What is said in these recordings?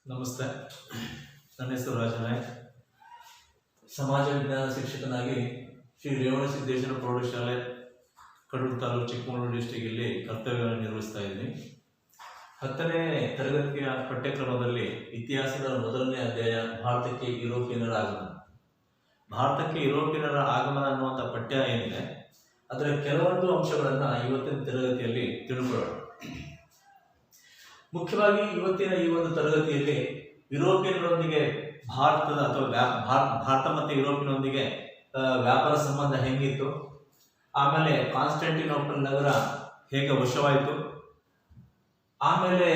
ನಮಸ್ತೆ. ನನ್ನ ಹೆಸರು ರಾಜನಾಯಕ್. ಸಮಾಜ ವಿಜ್ಞಾನ ಶಿಕ್ಷಕನಾಗಿ ಶ್ರೀ ರೇವಣಸಿದ್ದೇಶ್ವರ ಪ್ರೌಢಶಾಲೆ ಕಡೂರು ತಾಲೂಕು ಚಿಕ್ಕಮಗಳೂರು ಡಿಸ್ಟಿಕ್ ಇಲ್ಲಿ ಕರ್ತವ್ಯವನ್ನು ನಿರ್ವಹಿಸ್ತಾ ಇದ್ದೀನಿ. 10ನೇ ತರಗತಿಯ ಪಠ್ಯಕ್ರಮದಲ್ಲಿ ಇತಿಹಾಸದ ಮೊದಲನೇ ಅಧ್ಯಾಯ ಭಾರತಕ್ಕೆ ಯುರೋಪಿಯನ್ನರ ಆಗಮನ. ಭಾರತಕ್ಕೆ ಯುರೋಪಿಯನ್ನರ ಆಗಮನ ಅನ್ನುವಂಥ ಪಠ್ಯ ಏನಿದೆ ಅದರ ಕೆಲವೊಂದು ಅಂಶಗಳನ್ನು ಇವತ್ತಿನ ತರಗತಿಯಲ್ಲಿ ತಿಳ್ಕೊಳ್ಳೋಣ. ಮುಖ್ಯವಾಗಿ ಇವತ್ತಿನ ಈ ಒಂದು ತರಗತಿಯಲ್ಲಿ ಯುರೋಪಿಯನ್ನರೊಂದಿಗೆ ಭಾರತದ ಅಥವಾ ಭಾರತ ಮತ್ತು ಯುರೋಪಿನೊಂದಿಗೆ ವ್ಯಾಪಾರ ಸಂಬಂಧ ಹೆಂಗಿತ್ತು, ಆಮೇಲೆ ಕಾನ್ಸ್ಟಂಟಿನೋಪಲ್ ನಗರ ಹೇಗೆ ವಶವಾಯಿತು, ಆಮೇಲೆ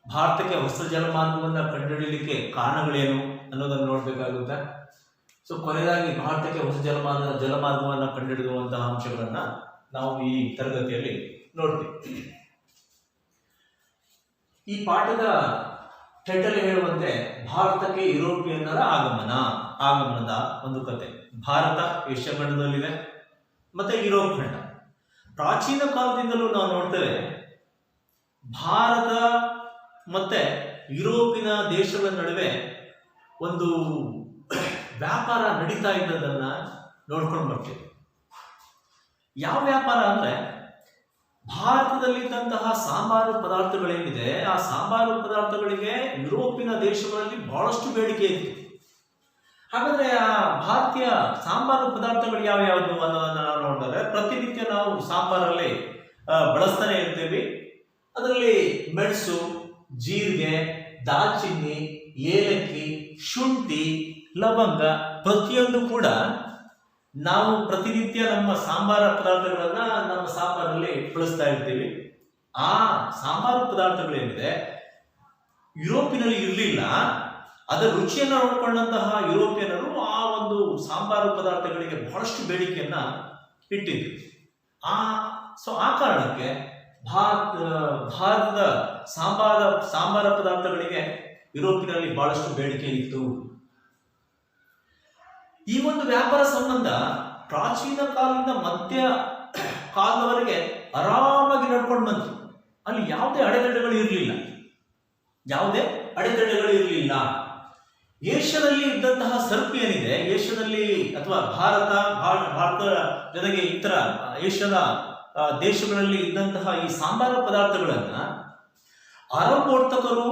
ಭಾರತಕ್ಕೆ ಹೊಸ ಜಲಮಾರ್ಗವನ್ನು ಕಂಡುಹಿಡಿಯಲಿಕ್ಕೆ ಕಾರಣಗಳೇನು ಅನ್ನೋದನ್ನು ನೋಡಬೇಕಾಗುತ್ತೆ. ಸೊ ಕೊನೆಯದಾಗಿ ಭಾರತಕ್ಕೆ ಹೊಸ ಜಲಮಾರ್ಗವನ್ನು ಕಂಡುಹಿಡಿಯುವಂತಹ ಅಂಶಗಳನ್ನು ನಾವು ಈ ತರಗತಿಯಲ್ಲಿ ನೋಡ್ತೀವಿ. ಈ ಪಾಠದ ಟೈಟಲ್ ಹೇಳುವಂತೆ ಭಾರತಕ್ಕೆ ಯುರೋಪಿಯನ್ನರ ಆಗಮನದ ಒಂದು ಕತೆ. ಭಾರತ ಏಷ್ಯಾ ಖಂಡದಲ್ಲಿದೆ ಮತ್ತೆ ಯುರೋಪ್ ಖಂಡ. ಪ್ರಾಚೀನ ಕಾಲದಿಂದಲೂ ನಾವು ನೋಡ್ತೇವೆ ಭಾರತ ಮತ್ತೆ ಯುರೋಪಿನ ದೇಶಗಳ ನಡುವೆ ಒಂದು ವ್ಯಾಪಾರ ನಡೀತಾ ಇದ್ದದನ್ನ ನೋಡ್ಕೊಂಡು ಬರ್ತೀವಿ. ಯಾವ ವ್ಯಾಪಾರ ಅಂದ್ರೆ ಭಾರತದಲ್ಲಿದ್ದಂತಹ ಸಾಂಬಾರು ಪದಾರ್ಥಗಳೇನಿದೆ ಆ ಸಾಂಬಾರು ಪದಾರ್ಥಗಳಿಗೆ ಯುರೋಪಿನ ದೇಶಗಳಲ್ಲಿ ಬಹಳಷ್ಟು ಬೇಡಿಕೆ ಇತ್ತು. ಹಾಗಾದ್ರೆ ಆ ಭಾರತೀಯ ಸಾಂಬಾರು ಪದಾರ್ಥಗಳು ಯಾವ್ಯಾವುದು ಅನ್ನೋದನ್ನ ನಾವು ನೋಡಿದ್ರೆ ಪ್ರತಿನಿತ್ಯ ನಾವು ಸಾಂಬಾರಲ್ಲಿ ಬಳಸ್ತಾನೆ ಇರ್ತೀವಿ. ಅದರಲ್ಲಿ ಮೆಣಸು, ಜೀರಿಗೆ, ದಾಲ್ಚಿನ್ನಿ, ಏಲಕ್ಕಿ, ಶುಂಠಿ, ಲವಂಗ ಪ್ರತಿಯೊಂದು ಕೂಡ ನಾವು ಪ್ರತಿನಿತ್ಯ ನಮ್ಮ ಸಾಂಬಾರ ಪದಾರ್ಥಗಳನ್ನ ನಮ್ಮ ಸಾಂಬಾರಲ್ಲಿ ಬಳಸ್ತಾ ಇರ್ತೀವಿ. ಆ ಸಾಂಬಾರು ಪದಾರ್ಥಗಳೇನಿದೆ ಯುರೋಪಿನಲ್ಲಿ ಇರಲಿಲ್ಲ. ಅದರ ರುಚಿಯನ್ನು ನೋಡಿಕೊಂಡಂತಹ ಯುರೋಪಿಯನ್ನರು ಆ ಒಂದು ಸಾಂಬಾರು ಪದಾರ್ಥಗಳಿಗೆ ಬಹಳಷ್ಟು ಬೇಡಿಕೆಯನ್ನ ಇಟ್ಟಿದ್ರು. ಆ ಕಾರಣಕ್ಕೆ ಭಾರತದ ಸಾಂಬಾರ ಪದಾರ್ಥಗಳಿಗೆ ಯುರೋಪಿನಲ್ಲಿ ಬಹಳಷ್ಟು ಬೇಡಿಕೆ ಇತ್ತು. ಈ ಒಂದು ವ್ಯಾಪಾರ ಸಂಬಂಧ ಪ್ರಾಚೀನ ಕಾಲದಿಂದ ಮಧ್ಯ ಕಾಲದವರೆಗೆ ಆರಾಮಾಗಿ ನಡ್ಕೊಂಡು ಬಂತು. ಅಲ್ಲಿ ಯಾವುದೇ ಅಡೆತಡೆಗಳು ಇರಲಿಲ್ಲ. ಏಷ್ಯಾದಲ್ಲಿ ಇದ್ದಂತಹ ಸರಕು ಏನಿದೆ, ಏಷ್ಯಾದಲ್ಲಿ ಅಥವಾ ಭಾರತದ ಜೊತೆಗೆ ಇತರ ಏಷ್ಯಾದ ದೇಶಗಳಲ್ಲಿ ಇದ್ದಂತಹ ಈ ಸಾಂಬಾರ ಪದಾರ್ಥಗಳನ್ನ ಅರಬ್ ವರ್ತಕರು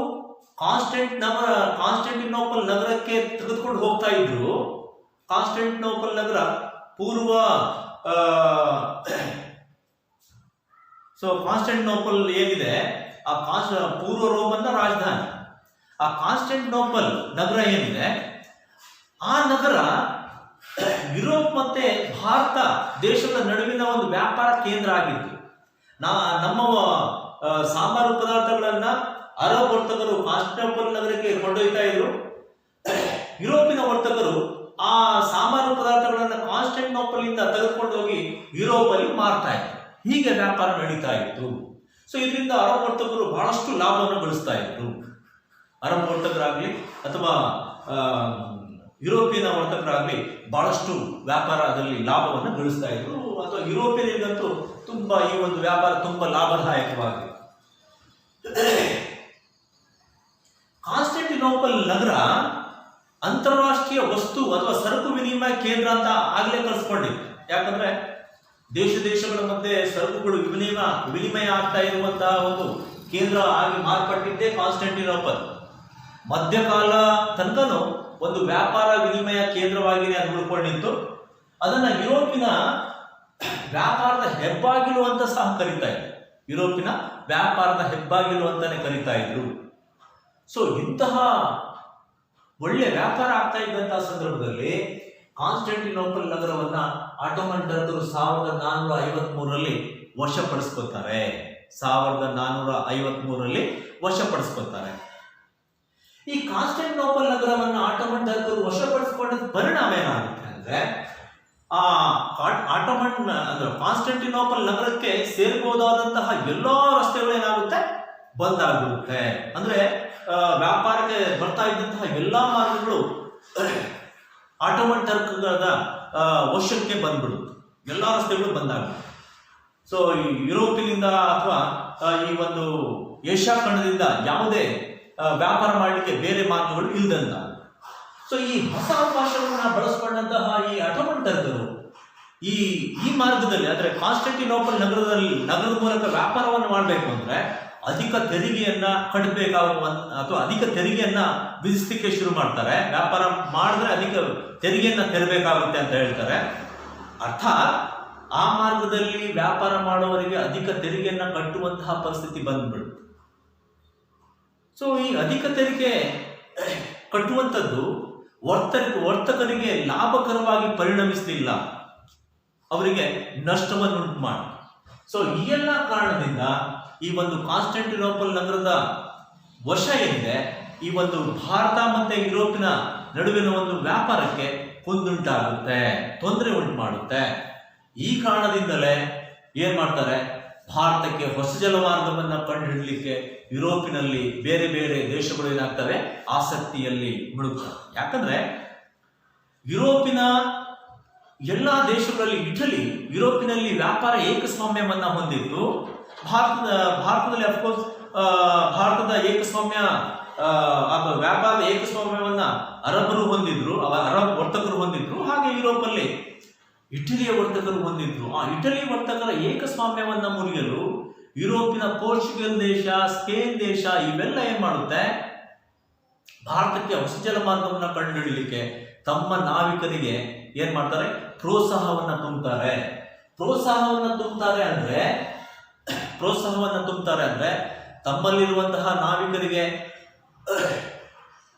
ಕಾನ್ಸ್ಟಂಟಿನೋಪಲ್ ನಗರಕ್ಕೆ ತೆಗೆದುಕೊಂಡು ಹೋಗ್ತಾ ಇದ್ರು. ಕಾನ್ಸ್ಟಂಟಿನೋಪಲ್ ನಗರ ಕಾನ್ಸ್ಟಂಟಿನೋಪಲ್ ಏನಿದೆ ಆ ಪೂರ್ವ ರೋಮನ್ನ ರಾಜಧಾನಿ. ಆ ಕಾನ್ಸ್ಟಂಟಿನೋಪಲ್ ನಗರ ಏನಿದೆ ಆ ನಗರ ಯುರೋಪ್ ಮತ್ತೆ ಭಾರತ ದೇಶದ ನಡುವಿನ ಒಂದು ವ್ಯಾಪಾರ ಕೇಂದ್ರ ಆಗಿತ್ತು. ನಮ್ಮ ಸಾಂಬಾರು ಪದಾರ್ಥಗಳನ್ನ ಅರಬ್ ವರ್ತಕರು ಕಾನ್ಸ್ಟಂಟಿನೋಪಲ್ ನಗರಕ್ಕೆ ಕೊಂಡೊಯ್ತಾ ಇದ್ರು. ಯುರೋಪಿನ ವರ್ತಕರು ಆ ಸಾಂಬಾರು ಪದಾರ್ಥಗಳನ್ನ ಕಾನ್ಸ್ಟಂಟಿನೋಪಲ್ ಇಂದ ತೆಗೆದುಕೊಂಡು ಹೋಗಿ ಯುರೋಪ್ ಅಲ್ಲಿ ಮಾರ್ತಾ ಇದ್ರು. ಹೀಗೆ ವ್ಯಾಪಾರ ನಡೀತಾ ಇತ್ತು. ಸೊ ಇದರಿಂದ ಅರಬ್ ವರ್ತಕರು ಬಹಳಷ್ಟು ಲಾಭವನ್ನು ಗಳಿಸ್ತಾ ಇದ್ರು. ಅರಬ್ ವರ್ತಕರಾಗ್ಲಿ ಅಥವಾ ಯುರೋಪಿಯನ್ ವರ್ತಕರಾಗ್ಲಿ ಬಹಳಷ್ಟು ವ್ಯಾಪಾರದಲ್ಲಿ ಲಾಭವನ್ನು ಗಳಿಸ್ತಾ ಇದ್ರು. ಅಥವಾ ಯುರೋಪಿಯನ್ಗಂತೂ ತುಂಬಾ ಈ ಒಂದು ವ್ಯಾಪಾರ ತುಂಬಾ ಲಾಭದಾಯಕವಾಗಿದೆ. ಕಾನ್ಸ್ಟಂಟಿನೋಪಲ್ ನಗರ ಅಂತಾರಾಷ್ಟ್ರೀಯ ವಸ್ತು ಅಥವಾ ಸರಕು ವಿನಿಮಯ ಕೇಂದ್ರ ಅಂತ ಆಗ್ಲೇ ಕಲ್ಸ್ಕೊಂಡಿತ್ತು. ಯಾಕಂದ್ರೆ ದೇಶಗಳ ಮಧ್ಯೆ ಸರಕುಗಳು ವಿನಿಮಯ ಆಗ್ತಾ ಇರುವಂತಹ ಒಂದು ಕೇಂದ್ರ ಆಗಿ ಮಾರ್ಪಟ್ಟಿದ್ದೇ ಕಾನ್ಸ್ಟಂಟಿನೋಪಲ್. ಮಧ್ಯಕಾಲ ತನಕನೂ ಒಂದು ವ್ಯಾಪಾರ ವಿನಿಮಯ ಕೇಂದ್ರವಾಗಿಯೇ ಅದು ಉಳ್ಕೊಂಡಿತ್ತು. ಅದನ್ನ ಯುರೋಪಿನ ವ್ಯಾಪಾರದ ಹೆಬ್ಬಾಗಿಲು ಅಂತ ಸಹ ಕರೀತಾ ಇದ್ರು. ಯುರೋಪಿನ ವ್ಯಾಪಾರದ ಹೆಬ್ಬಾಗಿಲು ಅಂತಾನೆ ಕರೀತಾ ಇದ್ರು. ಸೊ ಇಂತಹ ಒಳ್ಳೆ ವ್ಯಾಪಾರ ಆಗ್ತಾ ಇದ್ದಂತಹ ಸಂದರ್ಭದಲ್ಲಿ ಕಾನ್ಸ್ಟಂಟಿನೋಪಲ್ ನಗರವನ್ನ ಆಟೋಮನ್ ಟರ್ಕರು 1453ರಲ್ಲಿ ವಶಪಡಿಸ್ಕೊತಾರೆ. 1453ರಲ್ಲಿ ವಶಪಡಿಸ್ಕೊತಾರೆ. ಈ ಕಾನ್ಸ್ಟಂಟಿನೋಪಲ್ ನಗರವನ್ನ ಆಟೋಮನ್ ಟರ್ಕರು ವಶಪಡಿಸಿಕೊಂಡ ಪರಿಣಾಮ ಏನಾಗುತ್ತೆ ಅಂದ್ರೆ ಆಟೋಮನ್ ಅಂದ್ರೆ ಕಾನ್ಸ್ಟಂಟಿನೋಪಲ್ ನಗರಕ್ಕೆ ಸೇರ್ಬೋದಾದಂತಹ ಎಲ್ಲಾ ರಸ್ತೆಗಳು ಏನಾಗುತ್ತೆ ಬಂದ್ ಆಗ್ಬಿಡುತ್ತೆ. ಅಂದ್ರೆ ವ್ಯಾಪಾರಕ್ಕೆ ಬರ್ತಾ ಇದ್ದಂತಹ ಎಲ್ಲಾ ಮಾರ್ಗಗಳು ಆಟೋಮನ್ ಟರ್ಕ್ಗಳ ವಶಕ್ಕೆ ಬಂದ್ಬಿಡುತ್ತೆ. ಎಲ್ಲಾ ರಸ್ತೆಗಳು ಬಂದಾಗ್ಬಿಡುತ್ತೆ. ಸೊ ಯುರೋಪಿನಿಂದ ಅಥವಾ ಈ ಒಂದು ಏಷ್ಯಾ ಖಂಡದಿಂದ ಯಾವುದೇ ವ್ಯಾಪಾರ ಮಾಡಲಿಕ್ಕೆ ಬೇರೆ ಮಾರ್ಗಗಳು ಇಲ್ದಂತ. ಸೊ ಈ ಹೊಸ ಅವಕಾಶಗಳನ್ನ ಬಳಸ್ಕೊಂಡಂತಹ ಈ ಅಟೋಮನ್ ಟರ್ಕರು ಈ ಮಾರ್ಗದಲ್ಲಿ ಅಂದ್ರೆ ಕಾನ್ಸ್ಟಂಟಿನೋಪಲ್ ನಗರದ ಮೂಲಕ ವ್ಯಾಪಾರವನ್ನು ಮಾಡಬೇಕು ಅಂದ್ರೆ ಅಧಿಕ ತೆರಿಗೆಯನ್ನ ಕಟ್ಟಬೇಕಾಗುವ ಅಥವಾ ಅಧಿಕ ತೆರಿಗೆಯನ್ನ ವಿಧಿಸಲಿಕ್ಕೆ ಶುರು ಮಾಡ್ತಾರೆ. ವ್ಯಾಪಾರ ಮಾಡಿದ್ರೆ ಅಧಿಕ ತೆರಿಗೆಯನ್ನ ತೆರಬೇಕಾಗುತ್ತೆ ಅಂತ ಹೇಳ್ತಾರೆ. ಅರ್ಥಾತ್ ಆ ಮಾರ್ಗದಲ್ಲಿ ವ್ಯಾಪಾರ ಮಾಡುವವರಿಗೆ ಅಧಿಕ ತೆರಿಗೆಯನ್ನ ಕಟ್ಟುವಂತಹ ಪರಿಸ್ಥಿತಿ ಬಂದ್ಬಿಡುತ್ತೆ. ಸೊ ಈ ಅಧಿಕ ತೆರಿಗೆ ಕಟ್ಟುವಂಥದ್ದು ವರ್ತಕರಿಗೆ ಲಾಭಕರವಾಗಿ ಪರಿಣಮಿಸಲಿಲ್ಲ, ಅವರಿಗೆ ನಷ್ಟವನ್ನುಂಟು ಮಾಡಿ. ಸೊ ಈ ಎಲ್ಲ ಕಾರಣದಿಂದ ಈ ಒಂದು ಕಾನ್ಸ್ಟಂಟಿನೋಪಲ್ ನಗರದ ವಶ ಏನಿದೆ ಈ ಒಂದು ಭಾರತ ಮತ್ತೆ ಯುರೋಪಿನ ನಡುವಿನ ಒಂದು ವ್ಯಾಪಾರಕ್ಕೆ ಕುಂದುಂಟಾಗುತ್ತೆ, ತೊಂದರೆ ಉಂಟು ಮಾಡುತ್ತೆ. ಈ ಕಾರಣದಿಂದಲೇ ಏನ್ ಮಾಡ್ತಾರೆ, ಭಾರತಕ್ಕೆ ಹೊಸ ಜಲಮಾರ್ಗವನ್ನ ಕಂಡುಹಿಡಲಿಕ್ಕೆ ಯುರೋಪಿನಲ್ಲಿ ಬೇರೆ ಬೇರೆ ದೇಶಗಳು ಏನಾಗ್ತವೆ, ಆಸಕ್ತಿಯಲ್ಲಿ ಮುಳುಗ್ತವೆ. ಯಾಕಂದ್ರೆ ಯುರೋಪಿನ ಎಲ್ಲಾ ದೇಶಗಳಲ್ಲಿ ಯುರೋಪಿನಲ್ಲಿ ವ್ಯಾಪಾರ ಏಕಸ್ವಾಮ್ಯವನ್ನ ಹೊಂದಿತ್ತು. ಭಾರತದಲ್ಲಿ ಅಫ್ಕೋರ್ಸ್ ಭಾರತದ ಏಕಸ್ವಾಮ್ಯ ಅಥವಾ ವ್ಯಾಪಾರದ ಏಕಸ್ವಾಮ್ಯವನ್ನ ಅರಬರು ಹೊಂದಿದ್ರು, ಅರಬ್ ವರ್ತಕರು ಹೊಂದಿದ್ರು. ಹಾಗೆ ಯುರೋಪಲ್ಲಿ ಇಟಲಿಯ ವರ್ತಕರು ಹೊಂದಿದ್ರು. ಆ ಇಟಲಿ ವರ್ತಕರ ಏಕಸ್ವಾಮ್ಯವನ್ನ ಮುರಿಯಲು ಯುರೋಪಿನ ಪೋರ್ಚುಗಲ್ ದೇಶ, ಸ್ಪೇನ್ ದೇಶ ಇವೆಲ್ಲ ಏನ್ ಮಾಡುತ್ತೆ, ಭಾರತಕ್ಕೆ ಹೊಸ ಜಲಮಾರ್ಗವನ್ನ ಕಂಡುಹಿಡಲಿಕ್ಕೆ ತಮ್ಮ ನಾವಿಕರಿಗೆ ಏನ್ ಮಾಡ್ತಾರೆ, ಪ್ರೋತ್ಸಾಹವನ್ನ ತುಂಬುತ್ತಾರೆ ಅಂದ್ರೆ ತಮ್ಮಲ್ಲಿರುವಂತಹ ನಾವಿಕರಿಗೆ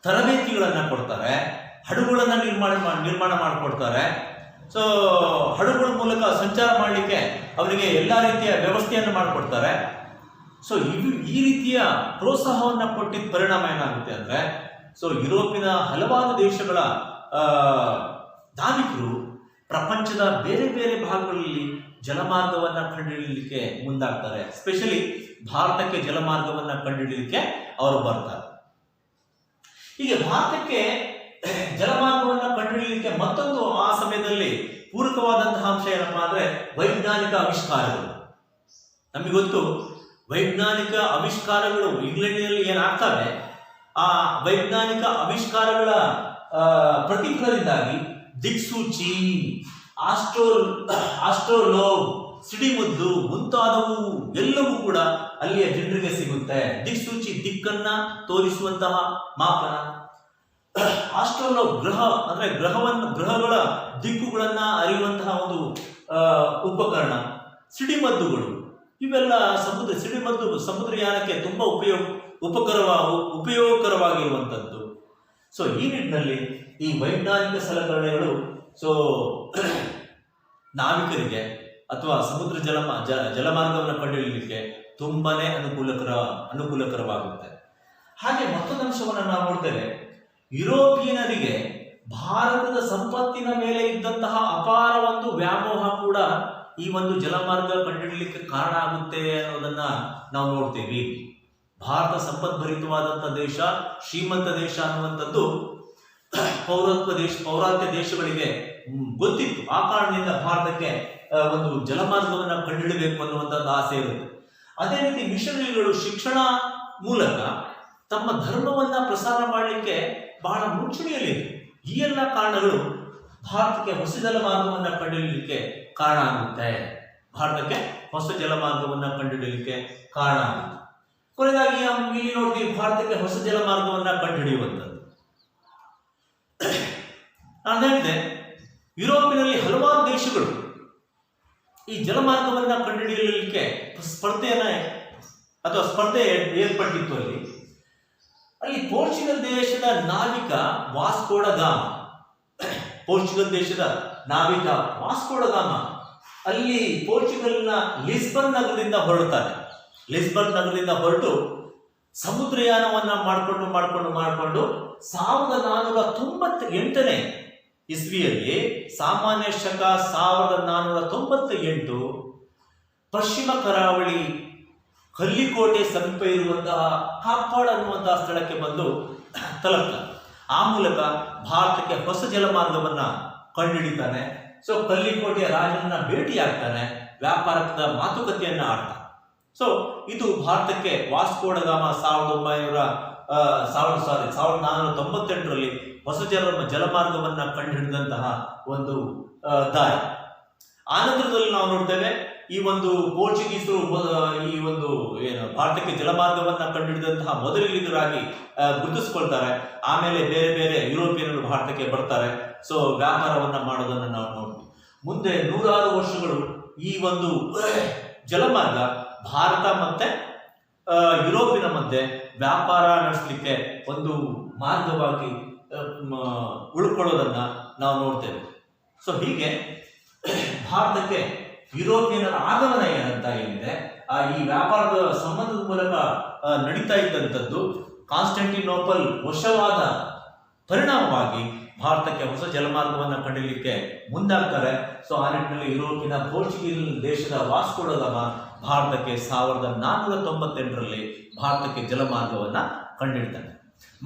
ತರಬೇತಿಗಳನ್ನ ಕೊಡ್ತಾರೆ, ಹಡಗುಗಳನ್ನ ನಿರ್ಮಾಣ ಮಾಡಿಕೊಡ್ತಾರೆ. ಸೊ ಹಡಗುಗಳ ಮೂಲಕ ಸಂಚಾರ ಮಾಡಲಿಕ್ಕೆ ಅವರಿಗೆ ಎಲ್ಲಾ ರೀತಿಯ ವ್ಯವಸ್ಥೆಯನ್ನು ಮಾಡಿಕೊಡ್ತಾರೆ. ಸೊ ಈ ರೀತಿಯ ಪ್ರೋತ್ಸಾಹವನ್ನ ಕೊಟ್ಟಿದ್ದ ಪರಿಣಾಮ ಏನಾಗುತ್ತೆ ಅಂದ್ರೆ, ಸೊ ಯುರೋಪಿನ ಹಲವಾರು ದೇಶಗಳ ನಾವಿಕರು ಪ್ರಪಂಚದ ಬೇರೆ ಬೇರೆ ಭಾಗಗಳಲ್ಲಿ ಜಲಮಾರ್ಗವನ್ನ ಕಂಡುಹಿಡಿಯಲಿಕ್ಕೆ ಮುಂದಾಗ್ತಾರೆ. ಸ್ಪೆಷಲಿ ಭಾರತಕ್ಕೆ ಜಲಮಾರ್ಗವನ್ನ ಕಂಡುಹಿಡಿಯಲಿಕ್ಕೆ ಅವರು ಬರ್ತಾರೆ. ಹೀಗೆ ಭಾರತಕ್ಕೆ ಜಲಮಾರ್ಗವನ್ನ ಕಂಡುಹಿಡಿಯಲಿಕ್ಕೆ ಮತ್ತೊಂದು ಆ ಸಮಯದಲ್ಲಿ ಪೂರಕವಾದಂತಹ ಅಂಶ ಏನಪ್ಪಾ ಅಂದ್ರೆ ವೈಜ್ಞಾನಿಕ ಆವಿಷ್ಕಾರಗಳು. ನಮಗೆ ಗೊತ್ತು, ವೈಜ್ಞಾನಿಕ ಆವಿಷ್ಕಾರಗಳು ಇಂಗ್ಲೆಂಡಿನಲ್ಲಿ ಏನಾಗ್ತವೆ, ಆ ವೈಜ್ಞಾನಿಕ ಆವಿಷ್ಕಾರಗಳ ಪ್ರತಿಫಲದಿಂದಾಗಿ ದಿಕ್ಸೂಚಿ, ಆಸ್ಟ್ರೋಲೋಬ್, ಸಿಡಿಮದ್ದು ಮುಂತಾದವು ಎಲ್ಲವೂ ಕೂಡ ಅಲ್ಲಿಯ ಜನರಿಗೆ ಸಿಗುತ್ತೆ. ದಿಕ್ಸೂಚಿ ದಿಕ್ಕನ್ನ ತೋರಿಸುವಂತಹ ಮಾಪನ, ಆಸ್ಟ್ರೋಲೋಬ್ ಗ್ರಹಗಳ ದಿಕ್ಕುಗಳನ್ನ ಅರಿಯುವಂತಹ ಒಂದು ಉಪಕರಣ, ಸಿಡಿಮದ್ದುಗಳು ಇವೆಲ್ಲ ಸಮುದ್ರಯಾನಕ್ಕೆ ತುಂಬಾ ಉಪಯೋಗಕರವಾಗಿರುವಂಥದ್ದು. ಸೊ ಈ ನಿಟ್ಟಿನಲ್ಲಿ ಈ ವೈಜ್ಞಾನಿಕ ಸಲಕರಣೆಗಳು ಸೊ ನಾವಿಕರಿಗೆ ಅಥವಾ ಸಮುದ್ರ ಜಲಮಾರ್ಗವನ್ನು ಕಂಡುಹಿಡಿಯಲಿಕ್ಕೆ ತುಂಬಾನೇ ಅನುಕೂಲಕರವಾಗುತ್ತೆ. ಹಾಗೆ ಮತ್ತೊಂದು ಅಂಶವನ್ನು ನಾವು ನೋಡ್ತೇವೆ, ಯುರೋಪಿಯನರಿಗೆ ಭಾರತದ ಸಂಪತ್ತಿನ ಮೇಲೆ ಇದ್ದಂತಹ ಅಪಾರ ಒಂದು ವ್ಯಾಮೋಹ ಕೂಡ ಈ ಒಂದು ಜಲಮಾರ್ಗ ಕಂಡುಹಿಡಿಯಲಿಕ್ಕೆ ಕಾರಣ ಆಗುತ್ತೆ ಅನ್ನೋದನ್ನ ನಾವು ನೋಡ್ತೇವೆ. ಭಾರತ ಸಂಪದ್ಭರಿತವಾದಂತಹ ದೇಶ, ಶ್ರೀಮಂತ ದೇಶ ಅನ್ನುವಂಥದ್ದು ಪೌರಾತ್ಯ ದೇಶಗಳಿಗೆ ಗೊತ್ತಿತ್ತು. ಆ ಕಾರಣದಿಂದ ಭಾರತಕ್ಕೆ ಒಂದು ಜಲಮಾರ್ಗವನ್ನ ಕಂಡುಹಿಡಬೇಕು ಅನ್ನುವಂಥದ್ದು ಆಸೆ ಇರುತ್ತೆ. ಅದೇ ರೀತಿ ಮಿಷನರಿಗಳು ಶಿಕ್ಷಣ ಮೂಲಕ ತಮ್ಮ ಧರ್ಮವನ್ನ ಪ್ರಸಾರ ಮಾಡಲಿಕ್ಕೆ ಬಹಳ ಮುಂಚೂಣಿಯಲ್ಲಿದೆ. ಈ ಎಲ್ಲ ಕಾರಣಗಳು ಭಾರತಕ್ಕೆ ಹೊಸ ಜಲಮಾರ್ಗವನ್ನ ಕಂಡುಹಿಡಲಿಕ್ಕೆ ಕಾರಣ ಆಗುತ್ತೆ. ಕೊನೆಯದಾಗಿ ಇಲ್ಲಿ ನೋಡ್ತೀವಿ, ಭಾರತಕ್ಕೆ ಹೊಸ ಜಲಮಾರ್ಗವನ್ನ ಕಂಡುಹಿಡಿಯುವಂಥದ್ದು. ನಾನು ಹೇಳಿದೆ, ಯುರೋಪಿನಲ್ಲಿ ಹಲವಾರು ದೇಶಗಳು ಈ ಜಲಮಾರ್ಗವನ್ನ ಕಂಡುಹಿಡಿಯಲಿಕ್ಕೆ ಸ್ಪರ್ಧೆ ಏರ್ಪಟ್ಟಿತ್ತು. ಅಲ್ಲಿ ಪೋರ್ಚುಗಲ್ ದೇಶದ ನಾವಿಕ ವಾಸ್ಕೋಡ ಗಾಮ ಅಲ್ಲಿ ಪೋರ್ಚುಗಲ್ನ ಲಿಸ್ಬನ್ ನಗರದಿಂದ ಹೊರಟು ಸಮುದ್ರಯಾನವನ್ನ ಮಾಡಿಕೊಂಡು 1498ನೇ ಇಸ್ವಿಯಲ್ಲಿ, ಸಾಮಾನ್ಯ ಶಕ 1498, ಪಶ್ಚಿಮ ಕರಾವಳಿ ಕಲ್ಲಿಕೋಟೆ ಸಮೀಪ ಇರುವಂತಹ ಕಾಪಾಡ್ ಅನ್ನುವಂತಹ ಸ್ಥಳಕ್ಕೆ ಬಂದು ತಲುಪ್ತಾನೆ. ಆ ಮೂಲಕ ಭಾರತಕ್ಕೆ ಹೊಸ ಜಲಮಾರ್ಗವನ್ನ ಕಂಡುಹಿಡಿತಾನೆ. ಸೊ ಕಲ್ಲಿಕೋಟೆಯ ರಾಜನನ್ನ ಭೇಟಿಯಾಗ್ತಾನೆ, ವ್ಯಾಪಾರದ ಮಾತುಕತೆಯನ್ನ ಆಡ್ತಾನೆ. ಸೊ ಇದು ಭಾರತಕ್ಕೆ ವಾಸ್ಕೋಡ ಗಾಮ 1498ರಲ್ಲಿ ಹೊಸ ಜಲಮಾರ್ಗವನ್ನ ಕಂಡುಹಿಡಿದಂತಹ ಒಂದು ದಾರಿ. ಆನಂತರದಲ್ಲಿ ನಾವು ನೋಡ್ತೇವೆ ಈ ಒಂದು ಪೋರ್ಚುಗೀಸರು ಈ ಒಂದು ಭಾರತಕ್ಕೆ ಜಲಮಾರ್ಗವನ್ನ ಕಂಡುಹಿಡಿದಂತಹ ಮೊದಲಿಗರಾಗಿ ಗುರುತಿಸ್ಕೊಳ್ತಾರೆ. ಆಮೇಲೆ ಬೇರೆ ಬೇರೆ ಯುರೋಪಿಯನ್ನರು ಭಾರತಕ್ಕೆ ಬರ್ತಾರೆ. ಸೊ ವ್ಯಾಪಾರವನ್ನ ಮಾಡೋದನ್ನ ನಾವು ನೋಡ್ತೀವಿ. ಮುಂದೆ 100 ವರ್ಷಗಳು ಈ ಒಂದು ಜಲಮಾರ್ಗ ಭಾರತ ಮತ್ತೆ ಯುರೋಪಿನ ಮಧ್ಯೆ ವ್ಯಾಪಾರ ನಡೆಸಲಿಕ್ಕೆ ಒಂದು ಮಾರ್ಗವಾಗಿ ಉಳ್ಕೊಳ್ಳೋದನ್ನ ನಾವು ನೋಡ್ತೇವೆ. ಸೊ ಹೀಗೆ ಭಾರತಕ್ಕೆ ಯುರೋಪಿಯನ್ನರ ಆಗಮನ ಏನಂತ ಏನಿದೆ ಈ ವ್ಯಾಪಾರದ ಸಂಬಂಧದ ಮೂಲಕ ನಡೀತಾ ಇದ್ದಂಥದ್ದು ಕಾನ್ಸ್ಟಂಟಿನೋಪಲ್ ವಶವಾದ ಪರಿಣಾಮವಾಗಿ ಭಾರತಕ್ಕೆ ಹೊಸ ಜಲಮಾರ್ಗವನ್ನು ಕಂಡಿಲಿಕ್ಕೆ ಮುಂದಾಗ್ತಾರೆ. ಸೊ ಆ ನಿಟ್ಟಿನಲ್ಲಿ ಯುರೋಪಿನ ಪೋರ್ಚುಗೀಸ್ ದೇಶದ ವಾಸ್ಕೋ ಡ ಗಾಮ ಭಾರತಕ್ಕೆ 1498ರಲ್ಲಿ ಭಾರತಕ್ಕೆ ಜಲಮಾರ್ಗವನ್ನ ಕಂಡುಹಿಡ್ತಾನೆ.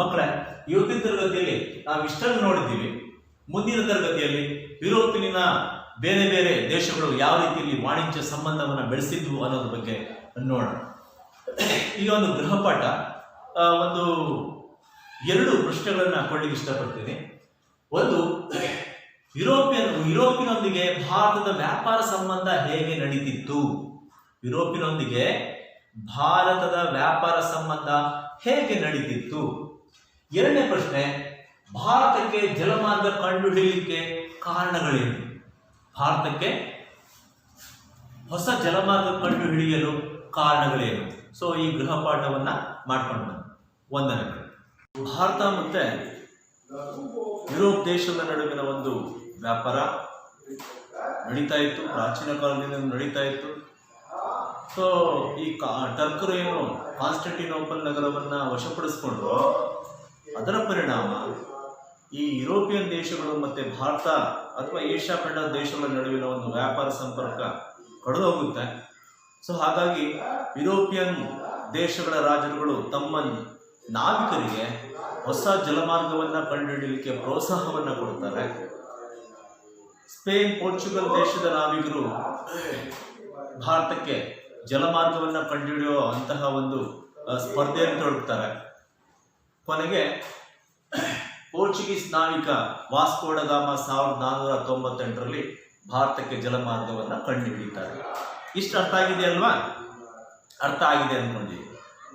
ಮಕ್ಕಳೇ, ಇವತ್ತಿನ ತರಗತಿಯಲ್ಲಿ ನಾವು ಇಷ್ಟನ್ನು ನೋಡಿದ್ದೀವಿ. ಮುಂದಿನ ತರಗತಿಯಲ್ಲಿ ಯುರೋಪಿನ ಬೇರೆ ಬೇರೆ ದೇಶಗಳು ಯಾವ ರೀತಿಯಲ್ಲಿ ವಾಣಿಜ್ಯ ಸಂಬಂಧವನ್ನು ಬೆಳೆಸಿದ್ವು ಅನ್ನೋದ್ರ ಬಗ್ಗೆ ನೋಡೋಣ. ಈಗ ಒಂದು ಗೃಹಪಾಠ ಒಂದು 2 ಪ್ರಶ್ನೆಗಳನ್ನ ಕೊಡ್ಲಿಕ್ಕೆ ಇಷ್ಟಪಡ್ತೀನಿ. ಒಂದು, ಯುರೋಪಿನೊಂದಿಗೆ ಭಾರತದ ವ್ಯಾಪಾರ ಸಂಬಂಧ ಹೇಗೆ ನಡೀತಿತ್ತು? ಯುರೋಪಿನೊಂದಿಗೆ ಭಾರತದ ವ್ಯಾಪಾರ ಸಂಬಂಧ ಹೇಗೆ ನಡೀತಿತ್ತು? 2ನೇ ಪ್ರಶ್ನೆ, ಭಾರತಕ್ಕೆ ಜಲಮಾರ್ಗ ಕಂಡುಹಿಡಿಯಲಿಕ್ಕೆ ಕಾರಣಗಳೇನು? ಭಾರತಕ್ಕೆ ಹೊಸ ಜಲಮಾರ್ಗ ಕಂಡುಹಿಡಿಯಲು ಕಾರಣಗಳೇನು? ಸೊ ಈ ಗೃಹಪಾಠವನ್ನ ಮಾಡ್ಕೊಂಡು ಬನ್ನಿ. 1ನೇ ಭಾರತ ಮತ್ತೆ ಯುರೋಪ್ ದೇಶದ ನಡುವಿನ ಒಂದು ವ್ಯಾಪಾರ ನಡೀತಾ ಇತ್ತು, ಪ್ರಾಚೀನ ಕಾಲದಿಂದ ನಡೀತಾ ಇತ್ತು. ಸೊ ಈ ಟರ್ಕರು ಏನು ಕಾನ್ಸ್ಟಂಟಿನೋಪಲ್ ನಗರವನ್ನ ವಶಪಡಿಸಿಕೊಂಡ್ರು, ಅದರ ಪರಿಣಾಮ ಈ ಯುರೋಪಿಯನ್ ದೇಶಗಳು ಮತ್ತೆ ಭಾರತ ಅಥವಾ ಏಷ್ಯಾ ಖಂಡದ ದೇಶಗಳ ನಡುವಿನ ಒಂದು ವ್ಯಾಪಾರ ಸಂಪರ್ಕ ಕಡಿದೋಗುತ್ತೆ. ಸೊ ಹಾಗಾಗಿ ಯುರೋಪಿಯನ್ ದೇಶಗಳ ರಾಜರುಗಳು ತಮ್ಮ ನಾವಿಕರಿಗೆ ಹೊಸ ಜಲಮಾರ್ಗವನ್ನ ಕಂಡುಹಿಡಿಯಲಿಕ್ಕೆ ಪ್ರೋತ್ಸಾಹವನ್ನ ಕೊಡ್ತಾರೆ. ಸ್ಪೇನ್, ಪೋರ್ಚುಗಲ್ ದೇಶದ ನಾವಿಕರು ಭಾರತಕ್ಕೆ ಜಲಮಾರ್ಗವನ್ನ ಕಂಡುಹಿಡಿಯುವ ಅಂತಹ ಒಂದು ಸ್ಪರ್ಧೆಯನ್ನು ತೊಡಗುತ್ತಾರೆ. ಕೊನೆಗೆ ಪೋರ್ಚುಗೀಸ್ ನಾವಿಕ ವಾಸ್ಕೋ ಡ ಗಾಮ 1498ರಲ್ಲಿ ಭಾರತಕ್ಕೆ ಜಲಮಾರ್ಗವನ್ನ ಕಂಡುಹಿಡಿಯುತ್ತಾರೆ. ಇಷ್ಟು ಅರ್ಥ ಆಗಿದೆ ಅಲ್ವಾ? ಅರ್ಥ ಆಗಿದೆ ಅನ್ಕೊಂಡಿದ್ದೀವಿ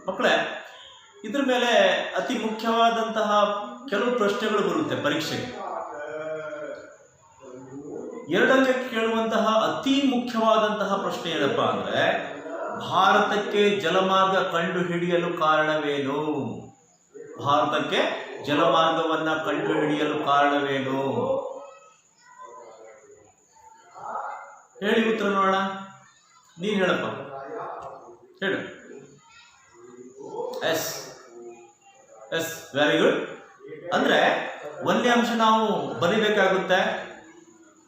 ಮಕ್ಕಳೇ. ಇದ್ರ ಮೇಲೆ ಅತಿ ಮುಖ್ಯವಾದಂತಹ ಕೆಲವು ಪ್ರಶ್ನೆಗಳು ಬರುತ್ತೆ ಪರೀಕ್ಷೆಗೆ. 2 ಅಂಕಕ್ಕೆ ಕೇಳುವಂತಹ ಅತಿ ಮುಖ್ಯವಾದಂತಹ ಪ್ರಶ್ನೆ ಏನಪ್ಪ ಅಂದ್ರೆ, ಭಾರತಕ್ಕೆ ಜಲಮಾರ್ಗ ಕಂಡುಹಿಡಿಯಲು ಕಾರಣವೇನು? ಭಾರತಕ್ಕೆ ಜಲಮಾರ್ಗವನ್ನ ಕಂಡುಹಿಡಿಯಲು ಕಾರಣವೇನು? ಹೇಳಿ ಉತ್ತರ ನೋಡೋಣ. ನೀನ್ ಹೇಳಪ್ಪ, ಹೇಳು. Yes yes, very good. ಅಂದ್ರೆ 1ನೇ ಅಂಶ ನಾವು ಬರೀಬೇಕಾಗುತ್ತೆ.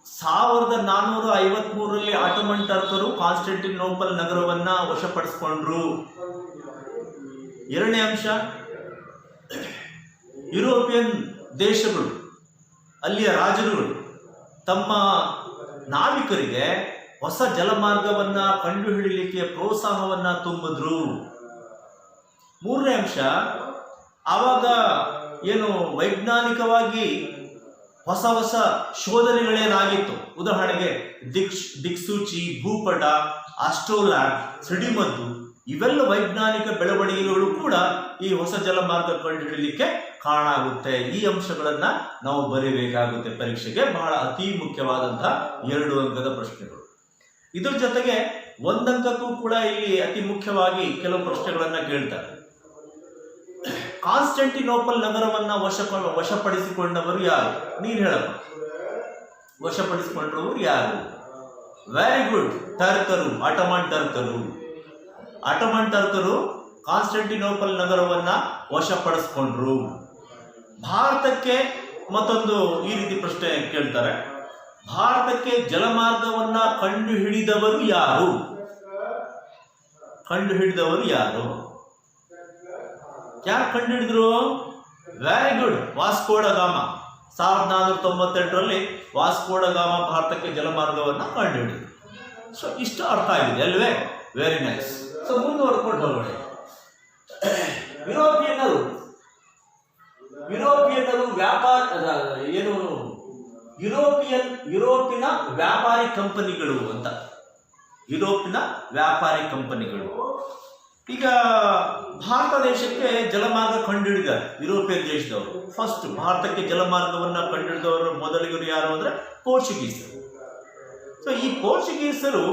1453ರಲ್ಲಿ ಆಟೋಮನ್ ಟರ್ಕರು ಕಾನ್ಸ್ಟಂಟಿನೋಪಲ್ ನಗರವನ್ನ ವಶಪಡಿಸಿಕೊಂಡ್ರು. 2ನೇ ಅಂಶ, ಯುರೋಪಿಯನ್ ದೇಶಗಳು ಅಲ್ಲಿಯ ರಾಜರುಗಳು ತಮ್ಮ ನಾವಿಕರಿಗೆ ಹೊಸ ಜಲಮಾರ್ಗವನ್ನ ಕಂಡುಹಿಡಿಯಲಿಕ್ಕೆ ಪ್ರೋತ್ಸಾಹವನ್ನ ತುಂಬಿದ್ರು. 3ನೇ ಅಂಶ, ಆವಾಗ ಏನು ವೈಜ್ಞಾನಿಕವಾಗಿ ಹೊಸ ಹೊಸ ಶೋಧನೆಗಳೇನಾಗಿತ್ತು, ಉದಾಹರಣೆಗೆ ದಿಕ್ಸೂಚಿ, ಭೂಪಟ, ಆಸ್ಟ್ರೋಲ್ಯಾಬ್, ಸಿಡಿಮದ್ದು, ಇವೆಲ್ಲ ವೈಜ್ಞಾನಿಕ ಬೆಳವಣಿಗೆಗಳು ಕೂಡ ಈ ಹೊಸ ಜಲಮಾರ್ಗ ಕಂಡುಹಿಡಿಯಲಿಕ್ಕೆ ಕಾರಣ ಆಗುತ್ತೆ. ಈ ಅಂಶಗಳನ್ನ ನಾವು ಬರೀಬೇಕಾಗುತ್ತೆ ಪರೀಕ್ಷೆಗೆ. ಬಹಳ ಅತಿ ಮುಖ್ಯವಾದಂತಹ 2 ಅಂಕದ ಪ್ರಶ್ನೆಗಳು. ಇದ್ರ ಜೊತೆಗೆ 1 ಅಂಕಕ್ಕೂ ಕೂಡ ಇಲ್ಲಿ ಅತಿ ಮುಖ್ಯವಾಗಿ ಕೆಲವು ಪ್ರಶ್ನೆಗಳನ್ನ ಕೇಳ್ತಾರೆ. ಕಾನ್ಸ್ಟಂಟಿನೋಪಲ್ ನಗರವನ್ನ ವಶಪಡಿಸಿಕೊಂಡವರು ಯಾರು? ನೀನ್ ಹೇಳಪ್ಪ. ವಶಪಡಿಸಿಕೊಂಡವರು ಯಾರು? ವೆರಿ ಗುಡ್, ಟರ್ಕರು, ಆಟೋಮನ್ ಟರ್ಕರು. ಆಟೋಮನ್ ಟರ್ಕರು ಕಾನ್ಸ್ಟಂಟಿನೋಪಲ್ ನಗರವನ್ನ ವಶಪಡಿಸಿಕೊಂಡ್ರು. ಭಾರತಕ್ಕೆ ಮತ್ತೊಂದು ಈ ರೀತಿ ಪ್ರಶ್ನೆ ಕೇಳ್ತಾರೆ, ಭಾರತಕ್ಕೆ ಜಲಮಾರ್ಗವನ್ನ ಕಂಡುಹಿಡಿದವರು ಯಾರು? ಕಂಡುಹಿಡಿದವರು ಯಾರು? ಯಾರು ಕಂಡುಹಿಡಿದ್ರು? ವೆರಿ ಗುಡ್, ವಾಸ್ಕೋ ಡ ಗಾಮ. 1498ರಲ್ಲಿ ವಾಸ್ಕೋ ಡ ಗಾಮ ಭಾರತಕ್ಕೆ ಜಲಮಾರ್ಗವನ್ನ ಕಂಡುಹಿಡಿದ್ರು. ಸೊ ಇಷ್ಟು ಅರ್ಥ ಆಗಿದೆ ಅಲ್ವೇ? Very nice. ಸೊ ಮುಂದುವರ್ಕೊಂಡು ಹೋಗೋಣ. ಯುರೋಪಿಯನ್ನರು ಏನು ಯುರೋಪಿನ ವ್ಯಾಪಾರಿ ಕಂಪನಿಗಳು ಅಂತ. ಯುರೋಪಿನ ವ್ಯಾಪಾರಿ ಕಂಪನಿಗಳು ಈಗ ಭಾರತ ದೇಶಕ್ಕೆ ಜಲಮಾರ್ಗ ಕಂಡುಹಿಡಿದಾರೆ ಯುರೋಪಿಯನ್ ದೇಶದವರು. ಫಸ್ಟ್ ಭಾರತಕ್ಕೆ ಜಲಮಾರ್ಗವನ್ನ ಕಂಡುಹಿಡಿದವರು ಮೊದಲಿಗರು ಯಾರು ಅಂದ್ರೆ ಪೋರ್ಚುಗೀಸರು. ಸೊ ಈ ಪೋರ್ಚುಗೀಸರು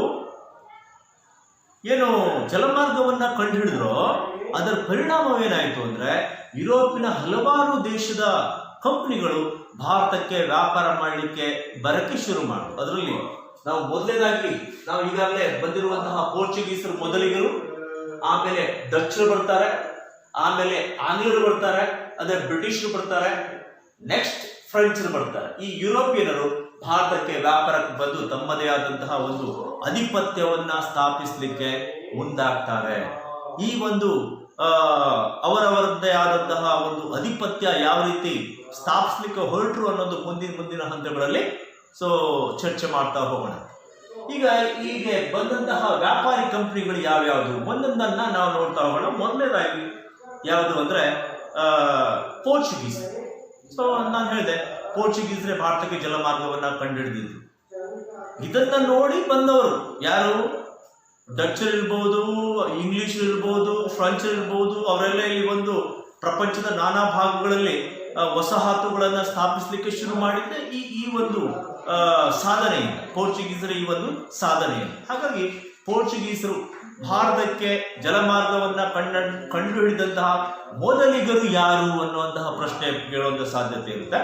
ಏನು ಜಲಮಾರ್ಗವನ್ನ ಕಂಡುಹಿಡಿದ್ರೋ ಅದರ ಪರಿಣಾಮವೇನಾಯಿತು ಅಂದ್ರೆ ಯುರೋಪಿನ ಹಲವಾರು ದೇಶದ ಕಂಪನಿಗಳು ಭಾರತಕ್ಕೆ ವ್ಯಾಪಾರ ಮಾಡಲಿಕ್ಕೆ ಬರಕ್ಕೆ ಶುರು ಮಾಡಿದ್ರು. ಅದರಲ್ಲಿ ನಾವು ಮೊದಲನೇದಾಗಿ ನಾವು ಈಗಾಗಲೇ ಬಂದಿರುವಂತಹ ಪೋರ್ಚುಗೀಸರು ಮೊದಲಿಗರು, ಆಮೇಲೆ ಡಚ್ಚರು ಬರ್ತಾರೆ, ಆಮೇಲೆ ಆಂಗ್ಲರು ಬರ್ತಾರೆ, ಅದೇ ಬ್ರಿಟಿಷರು ಬರ್ತಾರೆ, ನೆಕ್ಸ್ಟ್ ಫ್ರೆಂಚರು ಬರ್ತಾರೆ. ಈ ಯುರೋಪಿಯನರು ಭಾರತಕ್ಕೆ ವ್ಯಾಪಾರಕ್ಕೆ ಬಂದು ತಮ್ಮದೇ ಆದಂತಹ ಒಂದು ಆಧಿಪತ್ಯವನ್ನ ಸ್ಥಾಪಿಸಲಿಕ್ಕೆ ಮುಂದಾಗ್ತಾರೆ. ಈ ಒಂದು ಅವರವರದ್ದೇ ಆದಂತಹ ಒಂದು ಆಧಿಪತ್ಯ ಯಾವ ರೀತಿ ಸ್ಥಾಪಿಸ್ಲಿಕ್ಕೆ ಹೊರಟರು ಅನ್ನೋದು ಮುಂದಿನ ಹಂತಗಳಲ್ಲಿ ಚರ್ಚೆ ಮಾಡ್ತಾ ಹೋಗೋಣ. ಈಗ ಹೀಗೆ ಬಂದಂತಹ ವ್ಯಾಪಾರಿ ಕಂಪನಿಗಳು ಯಾವ್ಯಾವುದು ಒಂದೊಂದನ್ನ ನಾವು ನೋಡ್ತಾ ಹೋಗೋಣ. ಮೊದಲನೇದಾಗಿ ಯಾವುದು ಅಂದ್ರೆ ಪೋರ್ಚುಗೀಸ್. ನಾನು ಹೇಳಿದೆ ಪೋರ್ಚುಗೀಸರೇ ಭಾರತಕ್ಕೆ ಜಲಮಾರ್ಗವನ್ನ ಕಂಡುಹಿಡಿದಿದ್ರು. ಇದನ್ನ ನೋಡಿ ಬಂದವರು ಯಾರು? ಡಚ್ಚರ್ ಇರ್ಬೋದು, ಇಂಗ್ಲಿಷ್ ಇರ್ಬೋದು, ಫ್ರೆಂಚ್ ಇರ್ಬೋದು. ಅವರೆಲ್ಲ ಇಲ್ಲಿ ಒಂದು ಪ್ರಪಂಚದ ನಾನಾ ಭಾಗಗಳಲ್ಲಿ ವಸಾಹತುಗಳನ್ನ ಸ್ಥಾಪಿಸಲಿಕ್ಕೆ ಶುರು ಮಾಡಿದ್ದೆ ಈ ಒಂದು ಸಾಧನೆಯಿಂದ, ಪೋರ್ಚುಗೀಸರ ಈ ಒಂದು ಸಾಧನೆಯಿಂದ. ಹಾಗಾಗಿ ಪೋರ್ಚುಗೀಸರು ಭಾರತಕ್ಕೆ ಜಲಮಾರ್ಗವನ್ನ ಕಂಡುಹಿಡಿದಂತಹ ಮೊದಲಿಗರು ಯಾರು ಅನ್ನುವಂತಹ ಪ್ರಶ್ನೆ ಕೇಳುವಂತಹ ಸಾಧ್ಯತೆ ಇರುತ್ತೆ.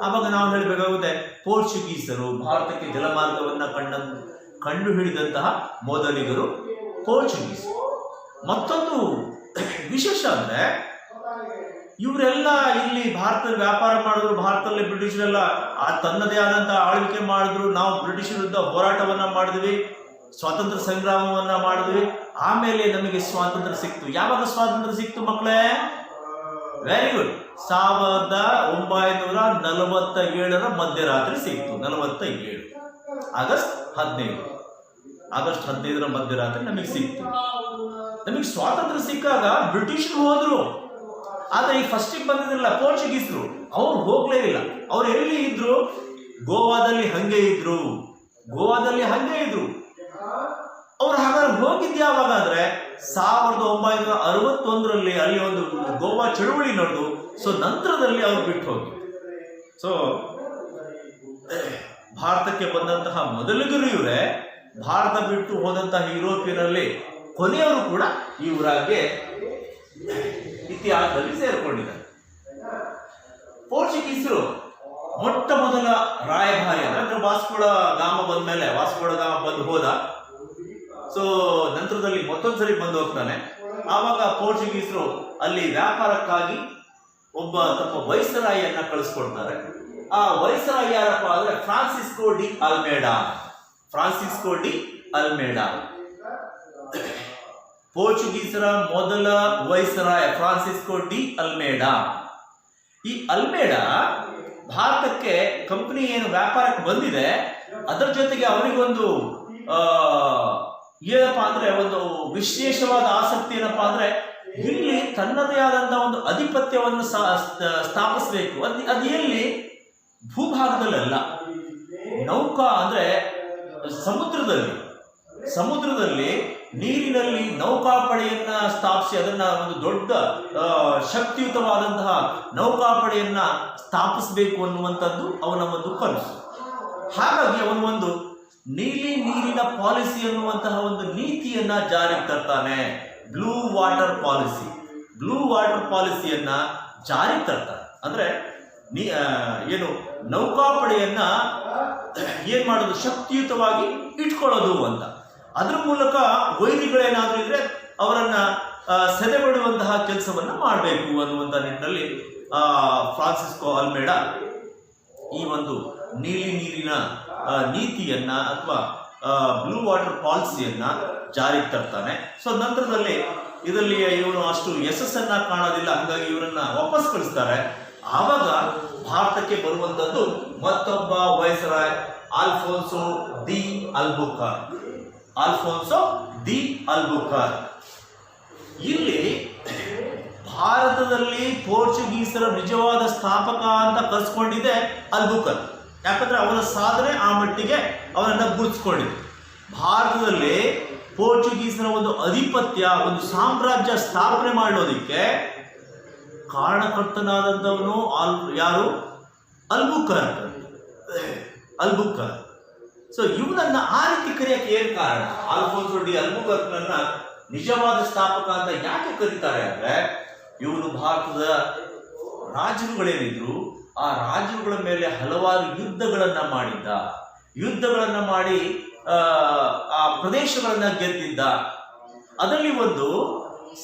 ಆವಾಗ ನಾವು ಹೇಳಬೇಕಾಗುತ್ತೆ ಪೋರ್ಚುಗೀಸರು ಭಾರತಕ್ಕೆ ಜಲಮಾರ್ಗವನ್ನ ಕಂಡುಹಿಡಿದಂತಹ ಮೊದಲಿಗರು ಪೋರ್ಚುಗೀಸ್. ಮತ್ತೊಂದು ವಿಶೇಷ ಅಂದ್ರೆ ಇವರೆಲ್ಲ ಇಲ್ಲಿ ಭಾರತದಲ್ಲಿ ವ್ಯಾಪಾರ ಮಾಡಿದ್ರು. ಭಾರತದಲ್ಲಿ ಬ್ರಿಟಿಷರೆಲ್ಲ ತನ್ನದೇ ಆದಂತಹ ಆಳ್ವಿಕೆ ಮಾಡಿದ್ರು. ನಾವು ಬ್ರಿಟಿಷ್ ವಿರುದ್ಧ ಹೋರಾಟವನ್ನ ಮಾಡಿದ್ವಿ, ಸ್ವಾತಂತ್ರ್ಯ ಸಂಗ್ರಾಮವನ್ನ ಮಾಡಿದ್ವಿ. ಆಮೇಲೆ ನಮಗೆ ಸ್ವಾತಂತ್ರ್ಯ ಸಿಕ್ತು. ಯಾವಾಗ ಸ್ವಾತಂತ್ರ್ಯ ಸಿಕ್ತು ಮಕ್ಕಳೇ? Very good. 1947 ಮಧ್ಯರಾತ್ರಿ ಸಿಕ್ತು. 47 ಆಗಸ್ಟ್ 15 ಮಧ್ಯರಾತ್ರಿ ನಮಗೆ ಸಿಕ್ತು. ನಮಗೆ ಸ್ವಾತಂತ್ರ್ಯ ಸಿಕ್ಕಾಗ ಬ್ರಿಟಿಷರು ಹೋದ್ರು, ಆದ್ರೆ ಈ ಫಸ್ಟಿಗೆ ಬಂದಿದ್ರಲ್ಲ ಪೋರ್ಚುಗೀಸರು, ಅವ್ರು ಹೋಗ್ಲೇ ಇಲ್ಲ. ಅವ್ರು ಎಲ್ಲಿ ಇದ್ರು? ಗೋವಾದಲ್ಲಿ ಹಂಗೆ ಇದ್ರು. ಅವ್ರು ಹಾಗಾದ್ರೆ ಹೋಗಿದ್ದು ಯಾವಾಗ ಅಂದ್ರೆ 1961 ಅಲ್ಲಿ ಒಂದು ಗೋವಾ ಚಳುವಳಿ ನಡೆದು ನಂತರದಲ್ಲಿ ಅವ್ರು ಬಿಟ್ಟು ಹೋಗಿ. ಭಾರತಕ್ಕೆ ಬಂದಂತಹ ಮೊದಲಿಗರು ಇವರೇ. ಭಾರತ ಬಿಟ್ಟು ಹೋದಂತಹ ಯುರೋಪಿಯನಲ್ಲಿ ಕೊನೆಯವರು ಕೂಡ ಇವರಾಗೆ ಇತಿಹಾಸದಲ್ಲಿ ಸೇರಿಕೊಂಡಿದ್ದಾರೆ. ಪೋರ್ಚುಗೀಸರು ಮೊಟ್ಟ ಮೊದಲ ರಾಯಭಾರಿ ಅಂದ್ರೆ ವಾಸ್ಕೋಡ ಗಾಮ ಬಂದು ಹೋದ. ನಂತರದಲ್ಲಿ ಮತ್ತೊಂದ್ಸರಿ ಬಂದು ಹೋಗ್ತಾನೆ. ಆವಾಗ ಪೋರ್ಚುಗೀಸರು ಅಲ್ಲಿ ವ್ಯಾಪಾರಕ್ಕಾಗಿ ಒಬ್ಬ ತಮ್ಮ ವೈಸರಾಯಿಯನ್ನ ಕಳಿಸ್ಕೊಡ್ತಾರೆ. ಆ ವೈಸರಾಯಿ ಯಾರಪ್ಪ ಅಂದ್ರೆ ಫ್ರಾನ್ಸಿಸ್ಕೋ ಡಿ ಅಲ್ಮೇಡಾ. ಪೋರ್ಚುಗೀಸರ ಮೊದಲ ವೈಸರಾಯ ಫ್ರಾನ್ಸಿಸ್ಕೋ ಡಿ ಅಲ್ಮೇಡಾ. ಈ ಅಲ್ಮೇಡಾ ಭಾರತಕ್ಕೆ ಕಂಪನಿ ಏನು ವ್ಯಾಪಾರಕ್ಕೆ ಬಂದಿದೆ ಅದರ ಜೊತೆಗೆ ಅವರಿಗೊಂದು ಏನಪ್ಪಾ ಅಂದ್ರೆ ಒಂದು ವಿಶೇಷವಾದ ಆಸಕ್ತಿ ಏನಪ್ಪಾ ಅಂದ್ರೆ ಇಲ್ಲಿ ತನ್ನದೇ ಆದಂತಹ ಒಂದು ಆಧಿಪತ್ಯವನ್ನು ಸ್ಥಾಪಿಸಬೇಕು. ಅದು ಎಲ್ಲಿ? ಭೂಭಾಗದಲ್ಲ, ನೌಕಾ ಅಂದ್ರೆ ಸಮುದ್ರದಲ್ಲಿ ನೀರಿನಲ್ಲಿ ನೌಕಾಪಡೆಯನ್ನ ಸ್ಥಾಪಿಸಿ ಅದನ್ನ ಒಂದು ದೊಡ್ಡ ಶಕ್ತಿಯುತವಾದಂತಹ ನೌಕಾಪಡೆಯನ್ನ ಸ್ಥಾಪಿಸಬೇಕು ಅನ್ನುವಂಥದ್ದು ಅವನ ಒಂದು ಕನಸು. ಹಾಗಾಗಿ ಅವನು ಒಂದು ನೀಲಿ ನೀರಿನ ಪಾಲಿಸಿ ಅನ್ನುವಂತಹ ಒಂದು ನೀತಿಯನ್ನ ಜಾರಿಗೆ ತರ್ತಾನೆ. ಬ್ಲೂ ವಾಟರ್ ಪಾಲಿಸಿಯನ್ನ ಜಾರಿಗೆ ತರ್ತಾನೆ. ಅಂದ್ರೆ ಏನು ನೌಕಾಪಡೆಯನ್ನ ಏನ್ ಮಾಡೋದು? ಶಕ್ತಿಯುತವಾಗಿ ಇಟ್ಕೊಳ್ಳೋದು ಅಂತ. ಅದ್ರ ಮೂಲಕ ವೈರಿಗಳೇನಾದ್ರೂ ಇದ್ರೆ ಅವರನ್ನ ಸೆರೆಬಿಡುವಂತಹ ಕೆಲಸವನ್ನ ಮಾಡಬೇಕು ಅನ್ನುವಂಥ ನಿಟ್ಟಿನಲ್ಲಿ ಫ್ರಾನ್ಸಿಸ್ಕೋ ಅಲ್ಮೇಡಾ ಈ ಒಂದು ನೀಲಿ ನೀರಿನ ನೀತಿಯನ್ನ ಅಥವಾ ಬ್ಲೂ ವಾಟರ್ ಪಾಲಿಸಿಯನ್ನ ಜಾರಿಗೆ ತರ್ತಾನೆ. ನಂತರದಲ್ಲಿ ಇದರಲ್ಲಿ ಇವನು ಅಷ್ಟು ಯಶಸ್ಸನ್ನ ಕಾಣೋದಿಲ್ಲ. ಹಾಗಾಗಿ ಇವರನ್ನ ವಾಪಸ್ ಕಳಿಸ್ತಾರೆ. ಆವಾಗ ಭಾರತಕ್ಕೆ ಬರುವಂತದ್ದು ಮತ್ತೊಬ್ಬ ವೈಸರಾಯ್ ಆಲ್ಫೋನ್ಸೋ ದಿ ಅಲ್ಬುಕರ್. ಇಲ್ಲಿ ಭಾರತದಲ್ಲಿ ಪೋರ್ಚುಗೀಸರ ನಿಜವಾದ ಸ್ಥಾಪಕ ಅಂತ ಕರೆಸ್ಕೊಂಡಿದೆ ಅಲ್ಬುಕರ್. ಯಾಕಂದ್ರೆ ಅವನ ಸಾಧನೆ ಆ ಮಟ್ಟಿಗೆ ಅವನನ್ನ ಗುರುತಿಸ್ಕೊಂಡಿದೆ. ಭಾರತದಲ್ಲಿ ಪೋರ್ಚುಗೀಸರ ಒಂದು ಅಧಿಪತ್ಯ, ಒಂದು ಸಾಮ್ರಾಜ್ಯ ಸ್ಥಾಪನೆ ಮಾಡೋದಿಕ್ಕೆ ಕಾರಣಕರ್ತನಾದಂಥವನು ಯಾರು? ಅಲ್ಬುಕರ್. ಅಲ್ಬುಕರ್. ಸೊ ಇವನನ್ನ ಆ ರೀತಿ ಕರೆಯಕ್ಕೆ ಏನ್ ಕಾರಣ? ಆಲ್ಫೋನ್ಸೋ ಡಿ ಅಲ್ಬುಕರ್ಕನನ್ನ ನಿಜವಾದ ಸ್ಥಾಪಕ ಅಂತ ಯಾಕೆ ಕರೀತಾರೆ ಅಂದ್ರೆ, ಇವನು ಭಾರತದ ರಾಜರುಗಳೇನಿದ್ರು ಆ ರಾಜರುಗಳ ಮೇಲೆ ಹಲವಾರು ಯುದ್ಧಗಳನ್ನ ಮಾಡಿ ಆ ಪ್ರದೇಶಗಳನ್ನ ಗೆದ್ದಿದ್ದ. ಅದರಲ್ಲಿ ಒಂದು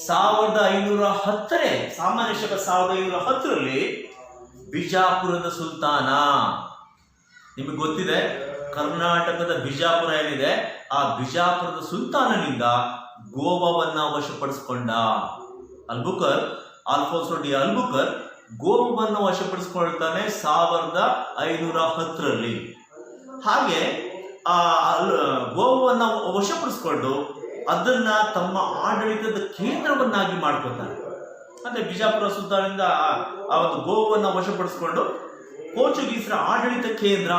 1510 ಸಾಮಾನ್ಯ ಶಕ 1510ರಲ್ಲಿ ಬಿಜಾಪುರದ ಸುಲ್ತಾನ, ನಿಮಗೆ ಗೊತ್ತಿದೆ ಕರ್ನಾಟಕದ ಬಿಜಾಪುರ ಏನಿದೆ, ಆ ಬಿಜಾಪುರದ ಸುಲ್ತಾನನಿಂದ ಗೋವಾವನ್ನ ವಶಪಡಿಸಿಕೊಂಡ ಅಲ್ಬುಕರ್. Alfonso D ಅಲ್ಬುಕರ್ ಗೋವಾವನ್ನು ವಶಪಡಿಸಿಕೊಳ್ತಾನೆ 1510ರಲ್ಲಿ. ಹಾಗೆ ಆ ಗೋವಾವನ್ನು ವಶಪಡಿಸಿಕೊಂಡು ಅದನ್ನ ತಮ್ಮ ಆಡಳಿತದ ಕೇಂದ್ರವನ್ನಾಗಿ ಮಾಡ್ಕೊತಾರೆ. ಅಂದ್ರೆ ಬಿಜಾಪುರ ಸುಲ್ತಾನದಿಂದ ಆ ಒಂದು ಗೋವಾವನ್ನು ವಶಪಡಿಸಿಕೊಂಡು ಪೋರ್ಚುಗೀಸರ ಆಡಳಿತ ಕೇಂದ್ರ,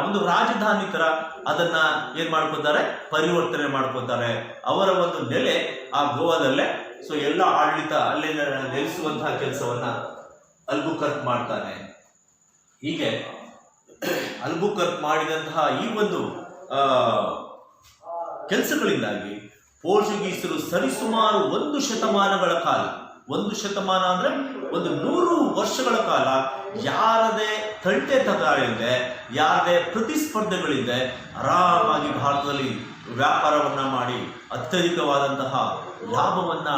ಒಂದು ರಾಜಧಾನಿ ತರ ಅದನ್ನ ಏನ್ ಮಾಡ್ಕೋತಾರೆ, ಪರಿವರ್ತನೆ ಮಾಡ್ಕೋತಾರೆ. ಅವರ ಒಂದು ನೆಲೆ ಆ ಗೋವಾದಲ್ಲೇ. ಸೊ ಎಲ್ಲ ಆಡಳಿತ ಅಲ್ಲೇ ನೆಲೆಸುವಂತಹ ಕೆಲಸವನ್ನ ಅಲ್ಬುಕರ್ಕ್ ಮಾಡ್ತಾನೆ. ಹೀಗೆ ಅಲ್ಬುಕರ್ಕ್ ಮಾಡಿದಂತಹ ಈ ಒಂದು ಕೆಲಸಗಳಿಂದಾಗಿ ಪೋರ್ಚುಗೀಸರು ಸರಿಸುಮಾರು 1 ಶತಮಾನಗಳ ಕಾಲ, 1 ಶತಮಾನ ಅಂದ್ರೆ 100 ವರ್ಷಗಳ ಕಾಲ ಯಾರದೇ ತಂಟೆ ತಗಾಳಿಲ್ಲದೆ, ಯಾರದೇ ಪ್ರತಿಸ್ಪರ್ಧೆಗಳಿಲ್ಲದೆ ಆರಾಮಾಗಿ ಭಾರತದಲ್ಲಿ ವ್ಯಾಪಾರವನ್ನ ಮಾಡಿ ಅತ್ಯಧಿಕವಾದಂತಹ ಲಾಭವನ್ನ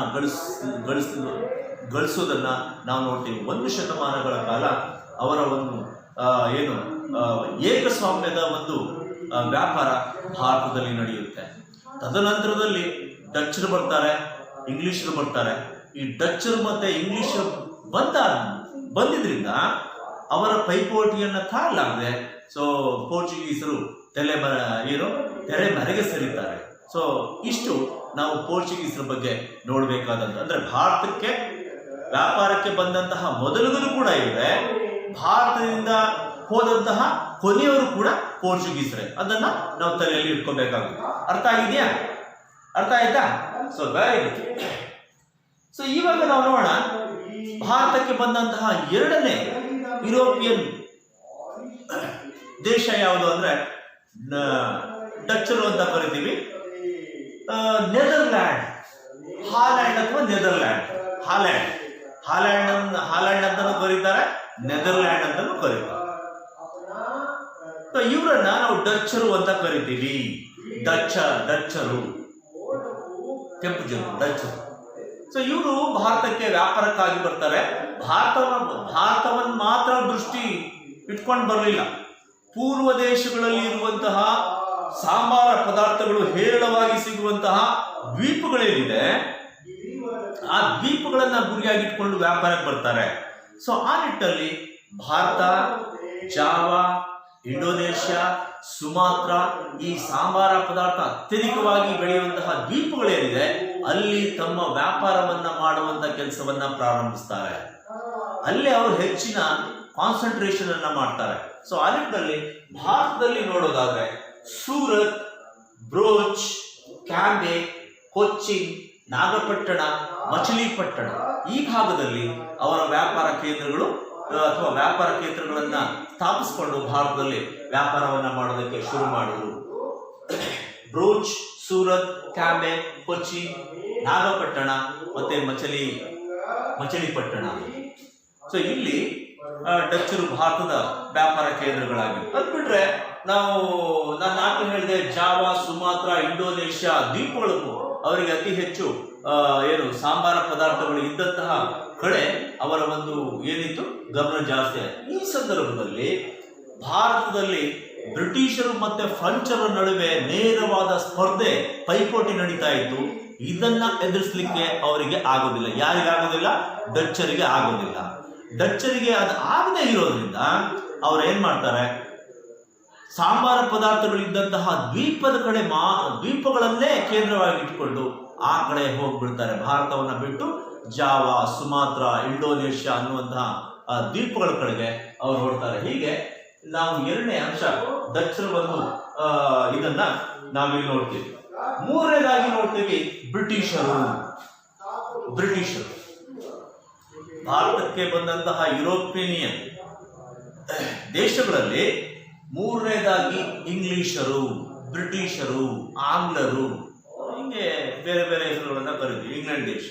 ಗಳಿಸೋದನ್ನ ನಾವು ನೋಡ್ತೀವಿ. 1 ಶತಮಾನಗಳ ಕಾಲ ಅವರ ಒಂದು ಏಕಸ್ವಾಮ್ಯದ ಒಂದು ವ್ಯಾಪಾರ ಭಾರತದಲ್ಲಿ ನಡೆಯುತ್ತೆ. ತದನಂತರದಲ್ಲಿ ಡಚ್ಚರು ಬರ್ತಾರೆ, ಇಂಗ್ಲಿಷರು ಬರ್ತಾರೆ. ಈ ಡಚ್ಚರು ಮತ್ತೆ ಇಂಗ್ಲಿಷರು ಬಂದಿದ್ರಿಂದ ಅವರ ಪೈಪೋಟಿಯನ್ನ ತಾಳಲಾಗದೆ ಸೊ ಪೋರ್ಚುಗೀಸರು ತೆರೆ ಮರೆಗೆ ಸರಿತಾರೆ. ಸೊ ಇಷ್ಟು ನಾವು ಪೋರ್ಚುಗೀಸರ ಬಗ್ಗೆ ನೋಡಬೇಕಾದಂತ. ಅಂದ್ರೆ ಭಾರತಕ್ಕೆ ವ್ಯಾಪಾರಕ್ಕೆ ಬಂದಂತಹ ಮೊದಲುಗಳು ಕೂಡ ಇವೆ, ಭಾರತದಿಂದ ಹೋದಂತಹ ಕೊನೆಯವರು ಕೂಡ ಪೋರ್ಚುಗೀಸರೇ. ಅದನ್ನ ನಾವು ತಲೆಯಲ್ಲಿ ಇಟ್ಕೋಬೇಕಾಗುತ್ತೆ. ಅರ್ಥ ಆಗಿದೆಯಾ? ಅರ್ಥ ಆಯ್ತಾ? So very good. ಸೊ ಇವಾಗ ನಾವು ನೋಡೋಣ, ಭಾರತಕ್ಕೆ ಬಂದಂತಹ 2ನೇ ಯುರೋಪಿಯನ್ ದೇಶ ಯಾವುದು ಅಂದ್ರೆ ಡಚ್ಚರು ಅಂತ ಕರಿತೀವಿ. ನೆದರ್ಲ್ಯಾಂಡ್, ಹಾಲ್ಯಾಂಡ್ ಅಥವಾ ನೆದರ್ಲ್ಯಾಂಡ್. ಹಾಲ್ಯಾಂಡ್ ಅಂತಾನು ಕರೀತಾರೆ, ನೆದರ್ಲ್ಯಾಂಡ್ ಅಂತಾನು ಕರೀತಾರೆ. ಇವರನ್ನ ನಾವು ಡಚ್ಚರು ಅಂತ ಕರಿತೀವಿ. ಡಚ್ಚರು ಕೆಂಪು ಜನ ಡಚ್ಚರು. ಸೊ ಇವರು ಭಾರತಕ್ಕೆ ವ್ಯಾಪಾರಕ್ಕಾಗಿ ಬರ್ತಾರೆ. ಭಾರತವನ್ನು ಮಾತ್ರ ದೃಷ್ಟಿ ಇಟ್ಕೊಂಡು ಬರಲಿಲ್ಲ. ಪೂರ್ವ ದೇಶಗಳಲ್ಲಿ ಇರುವಂತಹ ಸಾಂಬಾರ ಪದಾರ್ಥಗಳು ಹೇರಳವಾಗಿ ಸಿಗುವಂತಹ ದ್ವೀಪಗಳೇನಿದೆ, ಆ ದ್ವೀಪಗಳನ್ನ ಗುರಿಯಾಗಿಟ್ಕೊಂಡು ವ್ಯಾಪಾರಕ್ಕೆ ಬರ್ತಾರೆ. ಸೊ ಆ ನಿಟ್ಟಲ್ಲಿ ಭಾರತ, ಜಾವಾ, ಇಂಡೋನೇಷ್ಯಾ, ಸುಮಾತ್ರ ಈ ಸಾಂಬಾರ ಪದಾರ್ಥ ಅತ್ಯಧಿಕವಾಗಿ ಬೆಳೆಯುವಂತಹ ದ್ವೀಪಗಳೇನಿದೆ ಅಲ್ಲಿ ತಮ್ಮ ವ್ಯಾಪಾರವನ್ನ ಮಾಡುವಂತ ಕೆಲಸವನ್ನ ಪ್ರಾರಂಭಿಸ್ತಾರೆ. ಅಲ್ಲಿ ಅವರು ಹೆಚ್ಚಿನ ಕಾನ್ಸಂಟ್ರೇಷನ್ ಅನ್ನ ಮಾಡ್ತಾರೆ. ಸೊ ಆ ನಿಟ್ಟಿನಲ್ಲಿ ಭಾರತದಲ್ಲಿ ನೋಡೋದಾದ್ರೆ ಸೂರತ್, ಬ್ರೋಚ್, ಕ್ಯಾಂಬೆ, ಕೊಚ್ಚಿನ್, ನಾಗಪಟ್ಟಣ, ಮಚಿಲಿಪಟ್ಟಣ ಈ ಭಾಗದಲ್ಲಿ ಅವರ ವ್ಯಾಪಾರ ಕೇಂದ್ರಗಳು ಅಥವಾ ವ್ಯಾಪಾರ ಕೇಂದ್ರಗಳನ್ನ ಸ್ಥಾಪಿಸಿಕೊಂಡು ಭಾರತದಲ್ಲಿ ವ್ಯಾಪಾರವನ್ನ ಮಾಡೋದಕ್ಕೆ ಶುರು ಮಾಡಿದ್ರು. ಬ್ರೋಚ್, ಸೂರತ್, ಕ್ಯಾಂಬೆ, ಕೊಚ್ಚಿ, ನಾಗಪಟ್ಟಣ ಮತ್ತೆ ಮಚಿಲಿಪಟ್ಟಣ. ಸೊ ಇಲ್ಲಿ ಡಚ್ಚರು ಭಾರತದ ವ್ಯಾಪಾರ ಕೇಂದ್ರಗಳಾಗಿವೆ. ಅದ್ಬಿಟ್ರೆ ನಾನು ಹೇಳಿದೆ, ಜಾವಾ, ಸುಮಾತ್ರ, ಇಂಡೋನೇಷ್ಯಾ ದ್ವೀಪಗಳು ಅವರಿಗೆ ಅತಿ ಹೆಚ್ಚು ಸಾಂಬಾರ ಪದಾರ್ಥಗಳು ಇದ್ದಂತಹ ಕಡೆ ಅವರ ಒಂದು ಏನಿತ್ತು ಗಮನ ಜಾಸ್ತಿ ಆಯಿತು. ಈ ಸಂದರ್ಭದಲ್ಲಿ ಭಾರತದಲ್ಲಿ ಬ್ರಿಟಿಷರು ಮತ್ತೆ ಫ್ರೆಂಚರ ನಡುವೆ ನೇರವಾದ ಸ್ಪರ್ಧೆ, ಪೈಪೋಟಿ ನಡೀತಾ ಇತ್ತು. ಇದನ್ನ ಎದುರಿಸಲಿಕ್ಕೆ ಅವರಿಗೆ ಆಗೋದಿಲ್ಲ. ಯಾರಿಗಾಗೋದಿಲ್ಲ? ಡಚ್ಚರಿಗೆ ಆಗೋದಿಲ್ಲ. ಡಚ್ಚರಿಗೆ ಅದು ಆಗದೆ ಇರೋದ್ರಿಂದ ಅವ್ರು ಏನ್ ಮಾಡ್ತಾರೆ, ಸಾಂಬಾರ ಪದಾರ್ಥಗಳಿದ್ದಂತಹ ದ್ವೀಪಗಳನ್ನೇ ಕೇಂದ್ರವಾಗಿ ಇಟ್ಕೊಂಡು ಆ ಕಡೆ ಹೋಗ್ಬಿಡ್ತಾರೆ. ಭಾರತವನ್ನ ಬಿಟ್ಟು ಜಾವಾ, ಸುಮಾತ್ರ, ಇಂಡೋನೇಷ್ಯಾ ಅನ್ನುವಂತಹ ದ್ವೀಪಗಳ ಕಡೆಗೆ ಅವ್ರು ಹೊರಡ್ತಾರೆ. ಹೀಗೆ ನಾವು ಎರಡನೇ ಅಂಶ ಡಚ್ಚರ ಒಂದು ಇದನ್ನ ನಾವಿಲ್ಲಿ ನೋಡ್ತೀವಿ. ಮೂರನೇದಾಗಿ ನೋಡ್ತೀವಿ ಬ್ರಿಟಿಷರು. ಭಾರತಕ್ಕೆ ಬಂದಂತಹ ಯುರೋಪಿಯನ್ ದೇಶಗಳಲ್ಲಿ ಮೂರನೇದಾಗಿ ಇಂಗ್ಲಿಷರು, ಬ್ರಿಟಿಷರು, ಆಂಗ್ಲರು, ಹಿಂಗೆ ಬೇರೆ ಬೇರೆ ಹೆಸರುಗಳನ್ನ ಕರೀತೀವಿ. ಇಂಗ್ಲೆಂಡ್ ದೇಶ.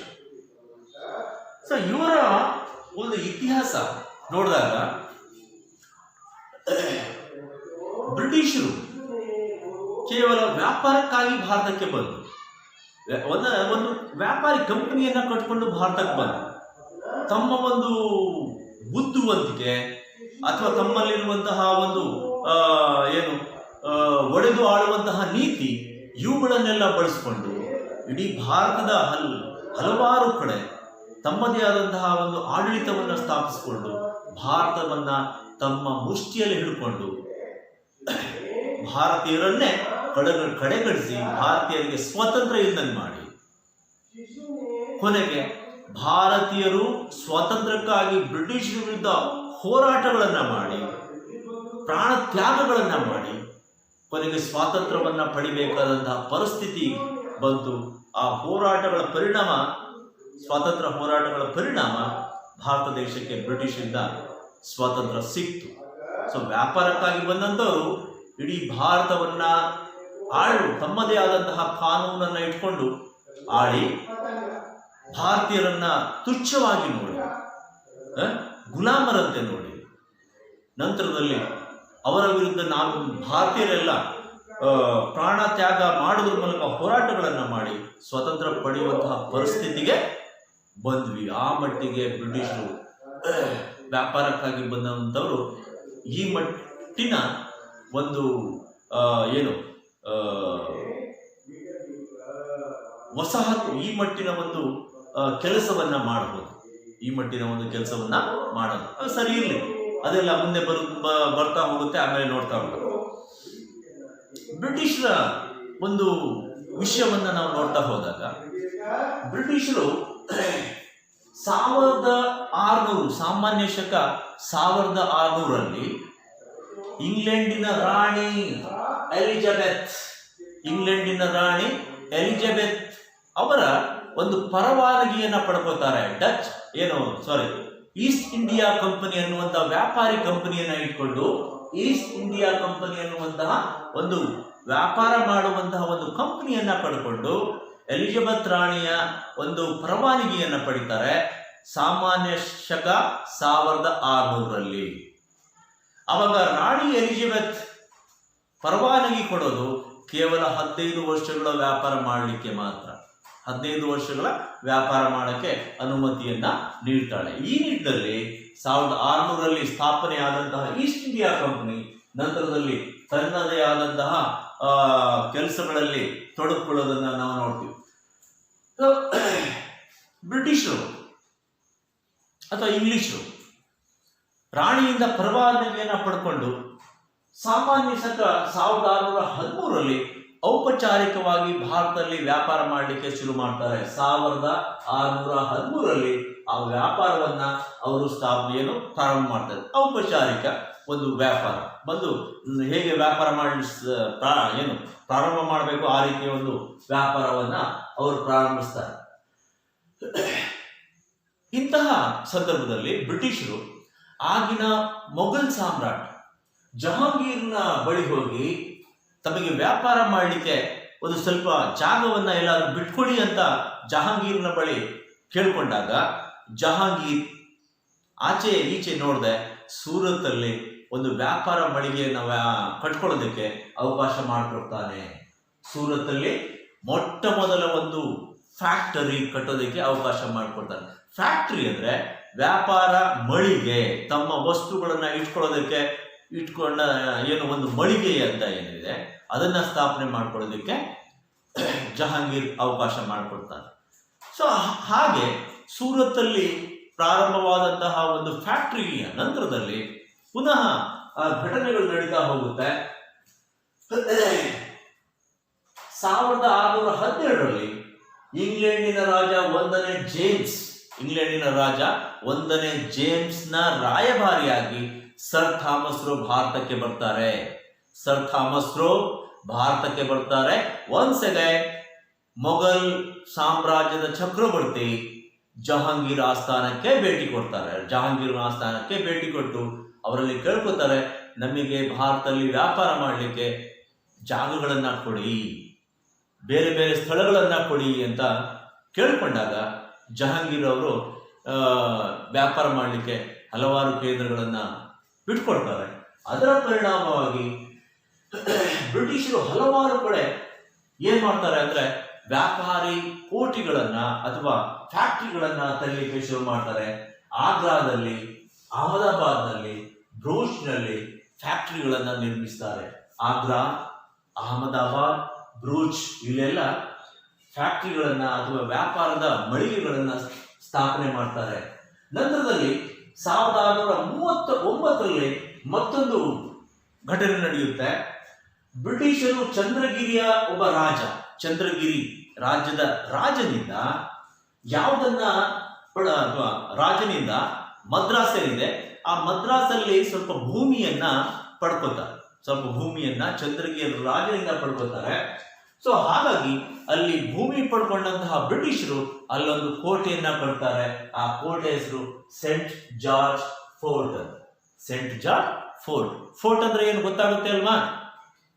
ಸೊ ಇವರ ಒಂದು ಇತಿಹಾಸ ನೋಡಿದಾಗ ಬ್ರಿಟಿಷರು ಕೇವಲ ವ್ಯಾಪಾರಕ್ಕಾಗಿ ಭಾರತಕ್ಕೆ ಬಂದು ಒಂದು ವ್ಯಾಪಾರಿ ಕಂಪನಿಯನ್ನ ಕಟ್ಕೊಂಡು ಭಾರತಕ್ಕೆ ಬಂದು ತಮ್ಮ ಒಂದು ಬುದ್ಧಿವಂತಿಕೆ ಅಥವಾ ತಮ್ಮಲ್ಲಿರುವಂತಹ ಒಂದು ಒಡೆದು ಆಳುವಂತಹ ನೀತಿ ಇವುಗಳನ್ನೆಲ್ಲ ಬಳಸಿಕೊಂಡು ಇಡೀ ಭಾರತದ ಹಲವಾರು ಕಡೆ ತಮ್ಮದೇ ಆದಂತಹ ಒಂದು ಆಡಳಿತವನ್ನು ಸ್ಥಾಪಿಸಿಕೊಂಡು ಭಾರತವನ್ನ ತಮ್ಮ ಮುಷ್ಟಿಯಲ್ಲಿ ಹಿಡ್ಕೊಂಡು ಭಾರತೀಯರನ್ನೇ ಕಡೆಗಣಿಸಿ ಭಾರತೀಯರಿಗೆ ಸ್ವಾತಂತ್ರ್ಯ ಇಲ್ಲದಂತೆ ಮಾಡಿ ಕೊನೆಗೆ ಭಾರತೀಯರು ಸ್ವಾತಂತ್ರ್ಯಕ್ಕಾಗಿ ಬ್ರಿಟಿಷರ ವಿರುದ್ಧ ಹೋರಾಟಗಳನ್ನ ಮಾಡಿ ಪ್ರಾಣ ತ್ಯಾಗಗಳನ್ನ ಮಾಡಿ ಕೊನೆಗೆ ಸ್ವಾತಂತ್ರ್ಯವನ್ನ ಪಡಿಬೇಕಾದಂತಹ ಪರಿಸ್ಥಿತಿ ಬಂತು. ಆ ಹೋರಾಟಗಳ ಪರಿಣಾಮ, ಸ್ವಾತಂತ್ರ್ಯ ಹೋರಾಟಗಳ ಪರಿಣಾಮ ಭಾರತ ದೇಶಕ್ಕೆ ಬ್ರಿಟಿಷರಿಂದ ಸ್ವಾತಂತ್ರ್ಯ ಸಿಕ್ತು. ಸೊ ವ್ಯಾಪಾರಕ್ಕಾಗಿ ಬಂದಂಥವರು ಇಡೀ ಭಾರತವನ್ನ ತಮ್ಮದೇ ಆದಂತಹ ಕಾನೂನನ್ನ ಇಟ್ಕೊಂಡು ಆಳಿ ಭಾರತೀಯರನ್ನ ತುಚ್ಛವಾಗಿ ನೋಡಿ, ಗುಲಾಮರಂತೆ ನೋಡಿ, ನಂತರದಲ್ಲಿ ಅವರ ವಿರುದ್ಧ ನಾವು ಭಾರತೀಯರೆಲ್ಲ ಪ್ರಾಣ ತ್ಯಾಗ ಮಾಡೋದ್ರ ಮೂಲಕ ಹೋರಾಟಗಳನ್ನು ಮಾಡಿ ಸ್ವಾತಂತ್ರ್ಯ ಪಡೆಯುವಂತಹ ಪರಿಸ್ಥಿತಿಗೆ ಬಂದ್ವಿ. ಆ ಮಟ್ಟಿಗೆ ಬ್ರಿಟಿಷರು ವ್ಯಾಪಾರಕ್ಕಾಗಿ ಬಂದಂಥವರು ಈ ಮಟ್ಟಿನ ಒಂದು ವಸಾಹತು, ಈ ಮಟ್ಟಿನ ಒಂದು ಕೆಲಸವನ್ನ ಮಾಡಬಹುದು. ಈ ಮಟ್ಟಿನ ಒಂದು ಕೆಲಸವನ್ನ ಮಾಡೋದು ಅದು ಸರಿ ಇರಲಿ, ಅದೆಲ್ಲ ಮುಂದೆ ಬರ್ತಾ ಹೋಗುತ್ತೆ, ಆಮೇಲೆ ನೋಡ್ತಾ ಹೋಗುತ್ತೆ. ಬ್ರಿಟಿಷರ ಒಂದು ವಿಷಯವನ್ನ ನಾವು ನೋಡ್ತಾ ಹೋದಾಗ ಬ್ರಿಟಿಷರು 1600 ಸಾಮಾನ್ಯ ಶಕ 1600ರಲ್ಲಿ ಇಂಗ್ಲೆಂಡಿನ ರಾಣಿ ಎಲಿಜಬೆತ್ ಅವರ ಒಂದು ಪರವಾನಗಿಯನ್ನ ಪಡ್ಕೋತಾರೆ. ಈಸ್ಟ್ ಇಂಡಿಯಾ ಕಂಪನಿ ಅನ್ನುವಂತಹ ವ್ಯಾಪಾರಿ ಕಂಪನಿಯನ್ನ ಇಟ್ಕೊಂಡು ಈಸ್ಟ್ ಇಂಡಿಯಾ ಕಂಪನಿ ಅನ್ನುವಂತಹ ಒಂದು ವ್ಯಾಪಾರ ಮಾಡುವಂತಹ ಒಂದು ಕಂಪನಿಯನ್ನ ಪಡ್ಕೊಂಡು ಎಲಿಜಬೆತ್ ರಾಣಿಯ ಒಂದು ಪರವಾನಗಿಯನ್ನ ಪಡಿತಾರೆ ಸಾಮಾನ್ಯ ಶಕ 1600ರಲ್ಲಿ. ಅವಾಗ ರಾಣಿ ಎಲಿಜಬೆತ್ ಪರವಾನಗಿ ಕೊಡೋದು ಕೇವಲ 15 ವರ್ಷಗಳ ವ್ಯಾಪಾರ ಮಾಡಲಿಕ್ಕೆ ಮಾತ್ರ. 15 ವರ್ಷಗಳ ವ್ಯಾಪಾರ ಮಾಡಕ್ಕೆ ಅನುಮತಿಯನ್ನ ನೀಡ್ತಾಳೆ. ಈ ನಿಟ್ಟಿನಲ್ಲಿ 1600ರಲ್ಲಿ ಸ್ಥಾಪನೆ ಆದಂತಹ ಈಸ್ಟ್ ಇಂಡಿಯಾ ಕಂಪನಿ ನಂತರದಲ್ಲಿ ತನ್ನದೇ ಆದಂತಹ ಕೆಲಸಗಳಲ್ಲಿ ತೊಡಗಿಕೊಳ್ಳೋದನ್ನ ನಾವು ನೋಡ್ತೀವಿ. ಬ್ರಿಟಿಷರು ಅಥವಾ ಇಂಗ್ಲಿಷರು ರಾಣಿಯಿಂದ ಪರವಾನಗಿಯನ್ನ ಪಡ್ಕೊಂಡು ಸಾಮಾನ್ಯ ಶಕ 1613ರಲ್ಲಿ ಔಪಚಾರಿಕವಾಗಿ ಭಾರತದಲ್ಲಿ ವ್ಯಾಪಾರ ಮಾಡಲಿಕ್ಕೆ ಶುರು ಮಾಡ್ತಾರೆ. 1613ರಲ್ಲಿ ಆ ವ್ಯಾಪಾರವನ್ನ ಅವರು ಪ್ರಾರಂಭ ಮಾಡ್ತಾರೆ. ಔಪಚಾರಿಕ ಒಂದು ವ್ಯಾಪಾರ ಬಂದು ಹೇಗೆ ವ್ಯಾಪಾರ ಪ್ರಾರಂಭ ಮಾಡಬೇಕು ಆ ರೀತಿಯ ಒಂದು ವ್ಯಾಪಾರವನ್ನ ಅವರು ಪ್ರಾರಂಭಿಸ್ತಾರೆ. ಇಂತಹ ಸಂದರ್ಭದಲ್ಲಿ ಬ್ರಿಟಿಷರು ಆಗಿನ ಮೊಘಲ್ ಸಾಮ್ರಾಟ್ ಜಹಾಂಗೀರ್ನ ಬಳಿ ಹೋಗಿ ತಮಗೆ ವ್ಯಾಪಾರ ಮಾಡಲಿಕ್ಕೆ ಒಂದು ಸ್ವಲ್ಪ ಜಾಗವನ್ನ ಎಲ್ಲಾದ್ರೂ ಬಿಟ್ಕೊಡಿ ಅಂತ ಜಹಾಂಗೀರ್ನ ಬಳಿ ಕೇಳ್ಕೊಂಡಾಗ ಜಹಾಂಗೀರ್ ಆಚೆ ಈಚೆ ನೋಡದೆ ಸೂರತ್ತಲ್ಲಿ ಒಂದು ವ್ಯಾಪಾರ ಮಳಿಗೆಯನ್ನು ಕಟ್ಕೊಳ್ಳೋದಕ್ಕೆ ಅವಕಾಶ ಮಾಡಿಕೊಡ್ತಾನೆ. ಸೂರತ್ತಲ್ಲಿ ಮೊಟ್ಟ ಮೊದಲ ಒಂದು ಫ್ಯಾಕ್ಟರಿ ಕಟ್ಟೋದಕ್ಕೆ ಅವಕಾಶ ಮಾಡಿಕೊಡ್ತಾನೆ. ಫ್ಯಾಕ್ಟರಿ ಅಂದ್ರೆ ವ್ಯಾಪಾರ ಮಳಿಗೆ, ತಮ್ಮ ವಸ್ತುಗಳನ್ನ ಇಟ್ಕೊಳ್ಳೋದಕ್ಕೆ ಒಂದು ಮಳಿಗೆ ಅಂತ ಏನಿದೆ ಅದನ್ನ ಸ್ಥಾಪನೆ ಮಾಡ್ಕೊಳ್ಳೋದಕ್ಕೆ ಜಹಾಂಗೀರ್ ಅವಕಾಶ ಮಾಡಿಕೊಡ್ತಾನೆ. ಸೊ ಹಾಗೆ ಸೂರತ್ತಲ್ಲಿ ಪ್ರಾರಂಭವಾದಂತಹ ಒಂದು ಫ್ಯಾಕ್ಟರಿಯ ನಂತರದಲ್ಲಿ ಪುನಃ ಘಟನೆಗಳು ನಡೀತಾ ಹೋಗುತ್ತೆ. 1612ರಲ್ಲಿ ಇಂಗ್ಲೆಂಡಿನ ರಾಜ 1ನೇ ಜೇಮ್ಸ್ ಇಂಗ್ಲೆಂಡಿನ ರಾಜ 1ನೇ ಜೇಮ್ಸ್ನ ರಾಯಭಾರಿಯಾಗಿ ಸರ್ ಥಾಮಸ್ ರೋ ಭಾರತಕ್ಕೆ ಬರ್ತಾರೆ. ಸರ್ ಥಾಮಸ್ ರೋ ಭಾರತಕ್ಕೆ ಬರ್ತಾರೆ. ಒನ್ಸ್ ಅಗೈನ್ ಮೊಘಲ್ ಸಾಮ್ರಾಜ್ಯದ ಚಕ್ರವರ್ತಿ ಜಹಾಂಗೀರ್ ಆಸ್ಥಾನಕ್ಕೆ ಭೇಟಿ ಕೊಡ್ತಾರೆ. ಜಹಾಂಗೀರ್ ಆಸ್ಥಾನಕ್ಕೆ ಭೇಟಿ ಕೊಟ್ಟು ಅವರಲ್ಲಿ ಕೇಳ್ಕೊತಾರೆ, ನಮಗೆ ಭಾರತದಲ್ಲಿ ವ್ಯಾಪಾರ ಮಾಡಲಿಕ್ಕೆ ಜಾಗಗಳನ್ನ ಕೊಡಿ, ಬೇರೆ ಬೇರೆ ಸ್ಥಳಗಳನ್ನ ಕೊಡಿ ಅಂತ ಕೇಳ್ಕೊಂಡಾಗ ಜಹಾಂಗೀರ್ ಅವರು ವ್ಯಾಪಾರ ಮಾಡಲಿಕ್ಕೆ ಹಲವಾರು ಕೇಂದ್ರಗಳನ್ನ ಬಿಟ್ಕೊಡ್ತಾರೆ. ಅದರ ಪರಿಣಾಮವಾಗಿ ಬ್ರಿಟಿಷರು ಹಲವಾರು ಕಡೆ ಏನ್ ಮಾಡ್ತಾರೆ ಅಂದ್ರೆ ವ್ಯಾಪಾರಿ ಕೋಟಿಗಳನ್ನ ಅಥವಾ ಫ್ಯಾಕ್ಟರಿಗಳನ್ನ ತರಲಿಕ್ಕೆ ಶುರು ಮಾಡ್ತಾರೆ. ಆಗ್ರಾದಲ್ಲಿ, ಅಹಮದಾಬಾದ್ನಲ್ಲಿ, ಬ್ರೂಚ್ನಲ್ಲಿ ಫ್ಯಾಕ್ಟರಿಗಳನ್ನ ನಿರ್ಮಿಸ್ತಾರೆ. ಆಗ್ರಾ, ಅಹಮದಾಬಾದ್, ಬ್ರೂಚ್ ಇಲ್ಲೆಲ್ಲ ಫ್ಯಾಕ್ಟರಿಗಳನ್ನ ಅಥವಾ ವ್ಯಾಪಾರದ ಮಳಿಗೆಗಳನ್ನ ಸ್ಥಾಪನೆ ಮಾಡ್ತಾರೆ. ನಂತರದಲ್ಲಿ 1639ರಲ್ಲಿ ಮತ್ತೊಂದು ಘಟನೆ ನಡೆಯುತ್ತೆ. ಬ್ರಿಟಿಷರು ಚಂದ್ರಗಿರಿಯ ಒಬ್ಬ ರಾಜ, ಚಂದ್ರಗಿರಿ ರಾಜ್ಯದ ರಾಜನಿಂದ ಯಾವುದನ್ನ ಅಥವಾ ರಾಜನಿಂದ ಮದ್ರಾಸ್ ಏನಿದೆ ಆ ಮದ್ರಾಸಲ್ಲಿ ಸ್ವಲ್ಪ ಭೂಮಿಯನ್ನ ಪಡ್ಕೋತಾರೆ. ಸ್ವಲ್ಪ ಭೂಮಿಯನ್ನ ಚಂದ್ರಗಿರಿ ರಾಜನಿಂದ ಪಡ್ಕೋತಾರೆ. ಸೊ ಹಾಗಾಗಿ ಅಲ್ಲಿ ಭೂಮಿ ಪಡ್ಕೊಂಡಂತಹ ಬ್ರಿಟಿಷರು ಅಲ್ಲೊಂದು ಕೋಟೆಯನ್ನ ಕಟ್ತಾರೆ. ಆ ಕೋಟೆ ಹೆಸರು Saint George fort. Saint George fort. Fort ಅಂದ್ರೆ ಏನು ಗೊತ್ತಾಗುತ್ತೆ ಅಲ್ವಾ?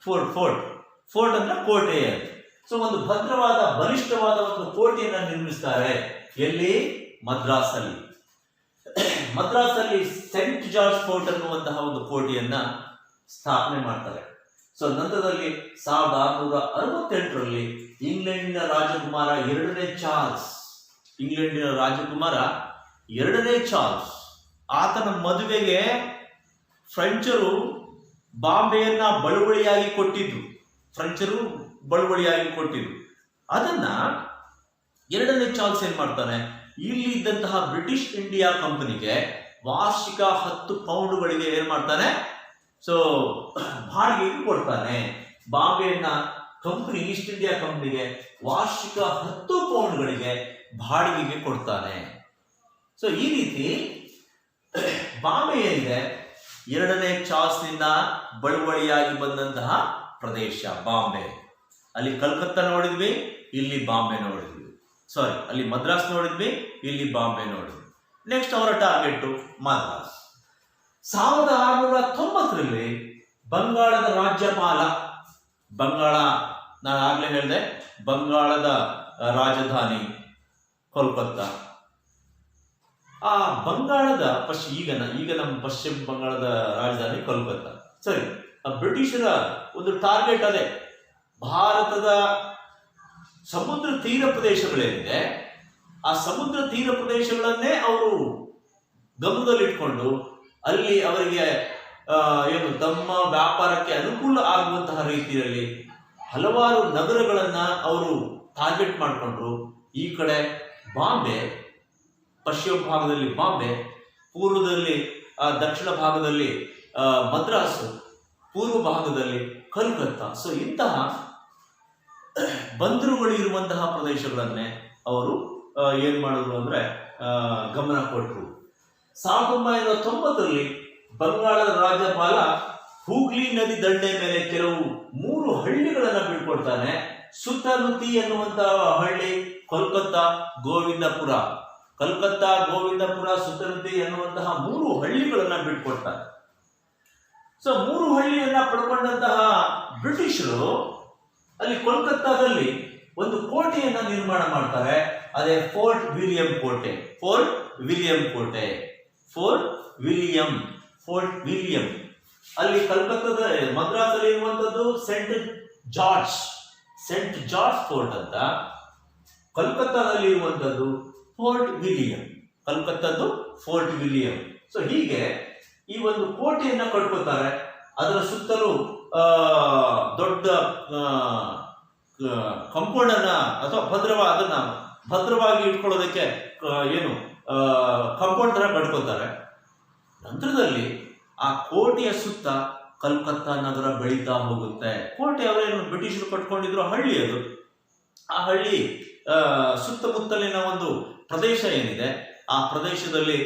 ಫೋರ್ಟ್ ಫೋರ್ಟ್ ಫೋರ್ಟ್ ಅಂದ್ರೆ ಕೋಟೆ. ಸೊ ಒಂದು ಭದ್ರವಾದ ಬಲಿಷ್ಠವಾದ ಒಂದು ಕೋಟೆಯನ್ನ ನಿರ್ಮಿಸ್ತಾರೆ. ಎಲ್ಲಿ? ಮದ್ರಾಸಲ್ಲಿ. ಮದ್ರಾಸಲ್ಲಿ ಸೆಂಟ್ ಜಾರ್ಜ್ ಫೋರ್ಟ್ ಅನ್ನುವಂತಹ ಒಂದು ಕೋಟೆಯನ್ನ ಸ್ಥಾಪನೆ ಮಾಡ್ತಾರೆ. ಸೊ ನಂತರದಲ್ಲಿ 1668ರಲ್ಲಿ ಇಂಗ್ಲೆಂಡಿನ ರಾಜಕುಮಾರ 2ನೇ ಚಾರ್ಲ್ಸ್, ಇಂಗ್ಲೆಂಡಿನ ರಾಜಕುಮಾರ 2ನೇ ಚಾರ್ಲ್ಸ್, ಆತನ ಮದುವೆಗೆ ಫ್ರೆಂಚರು ಬಾಂಬೆಯನ್ನ ಬಳುವಳಿಯಾಗಿ ಕೊಟ್ಟಿದ್ರು. ಫ್ರೆಂಚರು ಬಳುವಳಿಯಾಗಿ ಕೊಟ್ಟಿದ್ರು. ಅದನ್ನ 2ನೇ ಚಾರ್ಲ್ಸ್ ಏನ್ ಮಾಡ್ತಾನೆ, ಇಲ್ಲಿ ಇದ್ದಂತಹ ಬ್ರಿಟಿಷ್ ಇಂಡಿಯಾ ಕಂಪನಿಗೆ ವಾರ್ಷಿಕ 10 ಪೌಂಡ್ಗಳಿಗೆ ಏನ್ ಮಾಡ್ತಾನೆ, ಸೊ ಬಾಡಿಗೆಗೆ ಕೊಡ್ತಾನೆ. ಬಾಂಬೆಯನ್ನ ಕಂಪನಿ, ಈಸ್ಟ್ ಇಂಡಿಯಾ ಕಂಪನಿಗೆ ವಾರ್ಷಿಕ 10 ಪೌಂಡ್ಗಳಿಗೆ ಬಾಡಿಗೆಗೆ ಕೊಡ್ತಾನೆ. ಸೊ ಈ ರೀತಿ ಬಾಂಬೆ ಏನಿದೆ 2ನೇ ಚಾರ್ಲ್ಸ್ನಿಂದ ಬಳುವಳಿಯಾಗಿ ಬಂದಂತಹ ಪ್ರದೇಶ ಬಾಂಬೆ. ಅಲ್ಲಿ ಕಲ್ಕತ್ತಾ ನೋಡಿದ್ವಿ, ಇಲ್ಲಿ ಬಾಂಬೆ ನೋಡಿದ್ವಿ. ಸಾರಿ, ಅಲ್ಲಿ ಮದ್ರಾಸ್ ನೋಡಿದ್ವಿ, ಇಲ್ಲಿ ಬಾಂಬೆ ನೋಡಿದ್ವಿ. ನೆಕ್ಸ್ಟ್ ಅವರ ಟಾರ್ಗೆಟ್ ಮದ್ರಾಸ್. 1690ರಲ್ಲಿ ಬಂಗಾಳದ ರಾಜ್ಯಪಾಲ, ಬಂಗಾಳ ನಾನು ಆಗ್ಲೇ ಹೇಳಿದೆ, ಬಂಗಾಳದ ರಾಜಧಾನಿ ಕೋಲ್ಕತ್ತಾ. ಆ ಬಂಗಾಳದ ಈಗ ನಮ್ಮ ಪಶ್ಚಿಮ ಬಂಗಾಳದ ರಾಜಧಾನಿ ಕೋಲ್ಕತ್ತಾ. ಸರಿ, ಬ್ರಿಟಿಷರ ಒಂದು ಟಾರ್ಗೆಟ್ ಅದೇ, ಭಾರತದ ಸಮುದ್ರ ತೀರ ಪ್ರದೇಶಗಳೇನಿದೆ ಆ ಸಮುದ್ರ ತೀರ ಪ್ರದೇಶಗಳನ್ನೇ ಅವರು ಗಮನದಲ್ಲಿಟ್ಕೊಂಡು ಅಲ್ಲಿ ಅವರಿಗೆ ಏನು ತಮ್ಮ ವ್ಯಾಪಾರಕ್ಕೆ ಅನುಕೂಲ ಆಗುವಂತಹ ರೀತಿಯಲ್ಲಿ ಹಲವಾರು ನಗರಗಳನ್ನ ಅವರು ಟಾರ್ಗೆಟ್ ಮಾಡಿಕೊಂಡ್ರು. ಈ ಕಡೆ ಬಾಂಬೆ, ಪಶ್ಚಿಮ ಭಾಗದಲ್ಲಿ ಬಾಂಬೆ, ಪೂರ್ವದಲ್ಲಿ ದಕ್ಷಿಣ ಭಾಗದಲ್ಲಿ ಮದ್ರಾಸ್, ಪೂರ್ವ ಭಾಗದಲ್ಲಿ ಕಲ್ಕತ್ತಾ. ಸೊ ಇಂತಹ ಬಂದರುಗಳು ಇರುವಂತಹ ಪ್ರದೇಶಗಳನ್ನೇ ಅವರು ಏನ್ ಮಾಡಿದ್ರು ಅಂದ್ರೆ ಗಮನ ಕೊಟ್ಟರು. 1990ರಲ್ಲಿ ಬಂಗಾಳದ ರಾಜ್ಯಪಾಲ ಹೂಗ್ಲಿ ನದಿ ದಂಡೆ ಮೇಲೆ ಕೆಲವು 3 ಹಳ್ಳಿಗಳನ್ನ ಬಿಟ್ಕೊಡ್ತಾನೆ. ಸುತ್ತನುತಿ ಎನ್ನುವಂತಹ ಹಳ್ಳಿ, ಕೋಲ್ಕತ್ತಾ, ಗೋವಿಂದಪುರ. ಕಲ್ಕತ್ತಾ, ಗೋವಿಂದಪುರ, ಸುತ್ತನುತಿ ಎನ್ನುವಂತಹ 3 ಹಳ್ಳಿಗಳನ್ನ ಬಿಟ್ಕೊಡ್ತಾರೆ. ಸೊ 3 ಹಳ್ಳಿಯನ್ನ ಪಡ್ಕೊಂಡಂತಹ ಬ್ರಿಟಿಷರು ಅಲ್ಲಿ ಕೋಲ್ಕತ್ತಾದಲ್ಲಿ ಒಂದು ಕೋಟೆಯನ್ನ ನಿರ್ಮಾಣ ಮಾಡ್ತಾರೆ. ಅದೇ ಫೋರ್ಟ್ ವಿಲಿಯಂ ಕೋಟೆ. ಫೋರ್ಟ್ ವಿಲಿಯಂ ಕೋಟೆ, ಫೋರ್ಟ್ ವಿಲಿಯಂ, ಫೋರ್ಟ್ ವಿಲಿಯಂ. ಅಲ್ಲಿ ಕಲ್ಕತ್ತಾದ ಮದ್ರಾಸಲ್ಲಿ ಇರುವಂತದ್ದು ಸೆಂಟ್ ಜಾರ್ಜ್ ಫೋರ್ಟ್ ಅಂತ. ಕಲ್ಕತ್ತಾದಲ್ಲಿ ಇರುವಂತದ್ದು ಫೋರ್ಟ್ ವಿಲಿಯಂ, ಕಲ್ಕತ್ತಾದ್ದು ಫೋರ್ಟ್ ವಿಲಿಯಂ. ಸೊ ಹೀಗೆ ಈ ಒಂದು ಕೋಟೆಯನ್ನ ಕಟ್ಕೋತಾರೆ. ಅದರ ಸುತ್ತಲೂ ದೊಡ್ಡ ಕಂಪೌಂಡ್ ಅನ್ನ ಅಥವಾ ಅದನ್ನ ಭದ್ರವಾಗಿ ಇಟ್ಕೊಳ್ಳೋದಕ್ಕೆ ಏನು ಕಂಪೌಂಡ್ ತರ ಕಟ್ಕೋತಾರೆ. ನಂತರದಲ್ಲಿ ಆ ಕೋಟೆಯ ಸುತ್ತ ಕಲ್ಕತ್ತಾ ನಗರ ಬೆಳೀತಾ ಹೋಗುತ್ತೆ. ಕೋಟೆ ಅವರೇನು ಬ್ರಿಟಿಷರು ಕಟ್ಕೊಂಡಿದ್ರು ಹಳ್ಳಿ ಅದು. ಆ ಹಳ್ಳಿ ಸುತ್ತಮುತ್ತಲಿನ ಒಂದು ಪ್ರದೇಶ ಏನಿದೆ ಆ ಪ್ರದೇಶದಲ್ಲಿ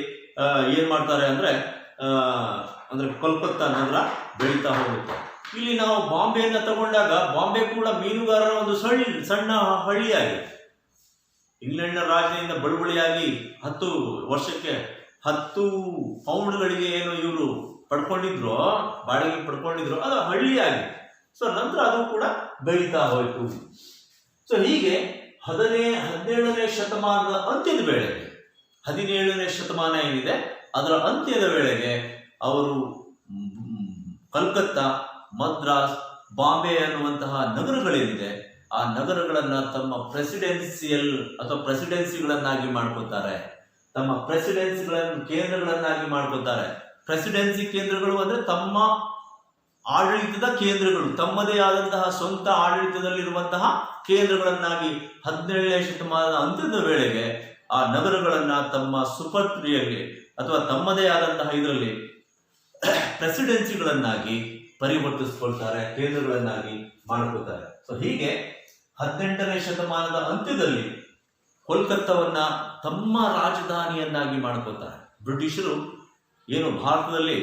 ಏನ್ ಮಾಡ್ತಾರೆ ಅಂದ್ರೆ ಕೋಲ್ಕತ್ತಾ ನಗರ ಬೆಳೀತಾ ಹೋಗುತ್ತೆ. ಇಲ್ಲಿ ನಾವು ಬಾಂಬೆಯನ್ನ ತಗೊಂಡಾಗ ಬಾಂಬೆ ಕೂಡ ಮೀನುಗಾರರ ಒಂದು ಸಣ್ಣ ಹಳ್ಳಿಯಾಗಿದೆ. ಇಂಗ್ಲೆಂಡ್ನ ರಾಜನಿಂದ ಬಳುವಳಿಯಾಗಿ 10 ವರ್ಷಕ್ಕೆ 10 ಪೌಂಡ್ಗಳಿಗೆ ಏನು ಇವರು ಪಡ್ಕೊಂಡಿದ್ರು, ಬಾಡಿಗೆ ಪಡ್ಕೊಂಡಿದ್ರು, ಅದು ಹಳ್ಳಿಯಾಗಿ. ಸೊ ನಂತರ ಅದು ಕೂಡ ಬೆಳೀತಾ ಹೋಯಿತು. ಸೊ ಹೀಗೆ 17ನೇ ಶತಮಾನದ ಅಂತ್ಯದ ವೇಳೆಗೆ, 17ನೇ ಶತಮಾನ ಏನಿದೆ ಅದರ ಅಂತ್ಯದ ವೇಳೆಗೆ ಅವರು ಕಲ್ಕತ್ತಾ, ಮದ್ರಾಸ್, ಬಾಂಬೆ ಅನ್ನುವಂತಹ ನಗರಗಳೇನಿದೆ ಆ ನಗರಗಳನ್ನ ತಮ್ಮ ಪ್ರೆಸಿಡೆನ್ಸಿಯಲ್ ಅಥವಾ ಪ್ರೆಸಿಡೆನ್ಸಿಗಳನ್ನಾಗಿ ಮಾಡ್ಕೊತಾರೆ. ತಮ್ಮ ಕೇಂದ್ರಗಳನ್ನಾಗಿ ಮಾಡ್ಕೊತಾರೆ. ಪ್ರೆಸಿಡೆನ್ಸಿ ಕೇಂದ್ರಗಳು ಅಂದ್ರೆ ತಮ್ಮ ಆಡಳಿತದ ಕೇಂದ್ರಗಳು, ತಮ್ಮದೇ ಆದಂತಹ ಸ್ವಂತ ಆಡಳಿತದಲ್ಲಿರುವಂತಹ ಕೇಂದ್ರಗಳನ್ನಾಗಿ 17ನೇ ಶತಮಾನದ ಅಂತ್ಯದ ವೇಳೆಗೆ ಆ ನಗರಗಳನ್ನ ತಮ್ಮ ಸುಪರ್ದಿಯಲ್ಲಿ ಅಥವಾ ತಮ್ಮದೇ ಆದಂತಹ ಇದರಲ್ಲಿ ಪ್ರೆಸಿಡೆನ್ಸಿಗಳನ್ನಾಗಿ ಪರಿವರ್ತಿಸ್ಕೊಳ್ತಾರೆ, ಕೇಂದ್ರಗಳನ್ನಾಗಿ ಮಾಡ್ಕೊತಾರೆ. ಸೊ ಹೀಗೆ 18ನೇ ಶತಮಾನದ ಅಂತ್ಯದಲ್ಲಿ ಕೋಲ್ಕತ್ತಾವನ್ನ ತಮ್ಮ ರಾಜಧಾನಿಯನ್ನಾಗಿ ಮಾಡ್ಕೊತಾರೆ. ಬ್ರಿಟಿಷರು ಏನು ಭಾರತದಲ್ಲಿ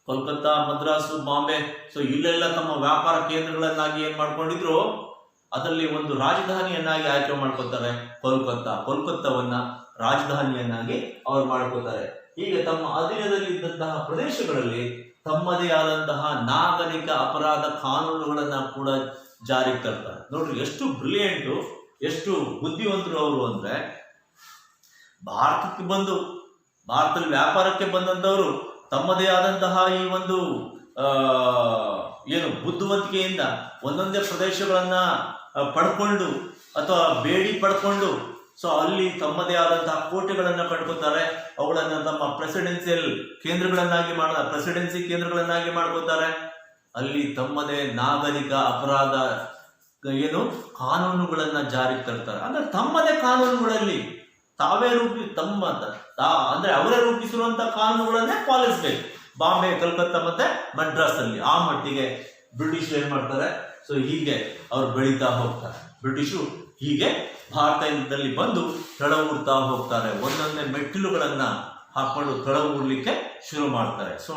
ಕೋಲ್ಕತ್ತಾ, ಮದ್ರಾಸು, ಬಾಂಬೆ, ಸೊ ಇಲ್ಲೆಲ್ಲ ತಮ್ಮ ವ್ಯಾಪಾರ ಕೇಂದ್ರಗಳನ್ನಾಗಿ ಏನ್ ಮಾಡ್ಕೊಂಡಿದ್ರು, ಅದರಲ್ಲಿ ಒಂದು ರಾಜಧಾನಿಯನ್ನಾಗಿ ಆಯ್ಕೆ ಮಾಡ್ಕೊತಾರೆ ಕೋಲ್ಕತ್ತಾವನ್ನ ರಾಜಧಾನಿಯನ್ನಾಗಿ ಅವ್ರು ಮಾಡ್ಕೋತಾರೆ. ಹೀಗೆ ತಮ್ಮ ಅಧೀನದಲ್ಲಿ ಇದ್ದಂತಹ ಪ್ರದೇಶಗಳಲ್ಲಿ ತಮ್ಮದೇ ಆದಂತಹ ನಾಗರಿಕ ಅಪರಾಧ ಕಾನೂನುಗಳನ್ನ ಕೂಡ ಜಾರಿಗೆ ತರ್ತಾರೆ. ನೋಡ್ರಿ ಎಷ್ಟು ಬ್ರಿಲಿಯಂಟು, ಎಷ್ಟು ಬುದ್ಧಿವಂತರು ಅವರು ಅಂದ್ರೆ, ಭಾರತದಲ್ಲಿ ವ್ಯಾಪಾರಕ್ಕೆ ಬಂದಂತವರು ತಮ್ಮದೇ ಆದಂತಹ ಈ ಒಂದು ಏನು ಬುದ್ಧಿವಂತಿಕೆಯಿಂದ ಒಂದೊಂದೇ ಪ್ರದೇಶಗಳನ್ನ ಪಡ್ಕೊಂಡು ಅಥವಾ ಬೇಡಿ ಪಡ್ಕೊಂಡು ಸೊ ಅಲ್ಲಿ ತಮ್ಮದೇ ಆದಂತಹ ಕೋಟೆಗಳನ್ನ ಕಟ್ಕೋತಾರೆ. ಅವುಗಳನ್ನ ತಮ್ಮ ಪ್ರೆಸಿಡೆನ್ಸಿ ಕೇಂದ್ರಗಳನ್ನಾಗಿ ಮಾಡ್ಕೋತಾರೆ. ಅಲ್ಲಿ ತಮ್ಮದೇ ನಾಗರಿಕ ಅಪರಾಧ ಏನು ಕಾನೂನುಗಳನ್ನ ಜಾರಿಗೆ ತರ್ತಾರೆ. ಅಂದ್ರೆ ತಮ್ಮದೇ ಕಾನೂನುಗಳಲ್ಲಿ ತಾವೇ ಅಂದ್ರೆ ಅವರೇ ರೂಪಿಸಿರುವಂತಹ ಕಾನೂನುಗಳನ್ನೇ ಪಾಲಿಸ್ಬೇಕು. ಬಾಂಬೆ, ಕಲ್ಕತ್ತಾ ಮತ್ತೆ ಮದ್ರಾಸ್ ಅಲ್ಲಿ ಆ ಮಟ್ಟಿಗೆ ಬ್ರಿಟಿಷ್ ಏನ್ ಮಾಡ್ತಾರೆ. ಸೊ ಹೀಗೆ ಅವ್ರು ಬೆಳೀತಾ ಹೋಗ್ತಾರೆ. ಬ್ರಿಟಿಷರು ಹೀಗೆ ಭಾರತದಲ್ಲಿ ಬಂದು ತಳವೂರ್ತಾ ಹೋಗ್ತಾರೆ. ಒಂದೊಂದೇ ಮೆಟ್ಟಿಲುಗಳನ್ನ ಹಾಕೊಂಡು ತಳವೂರ್ಲಿಕ್ಕೆ ಶುರು ಮಾಡ್ತಾರೆ. ಸೊ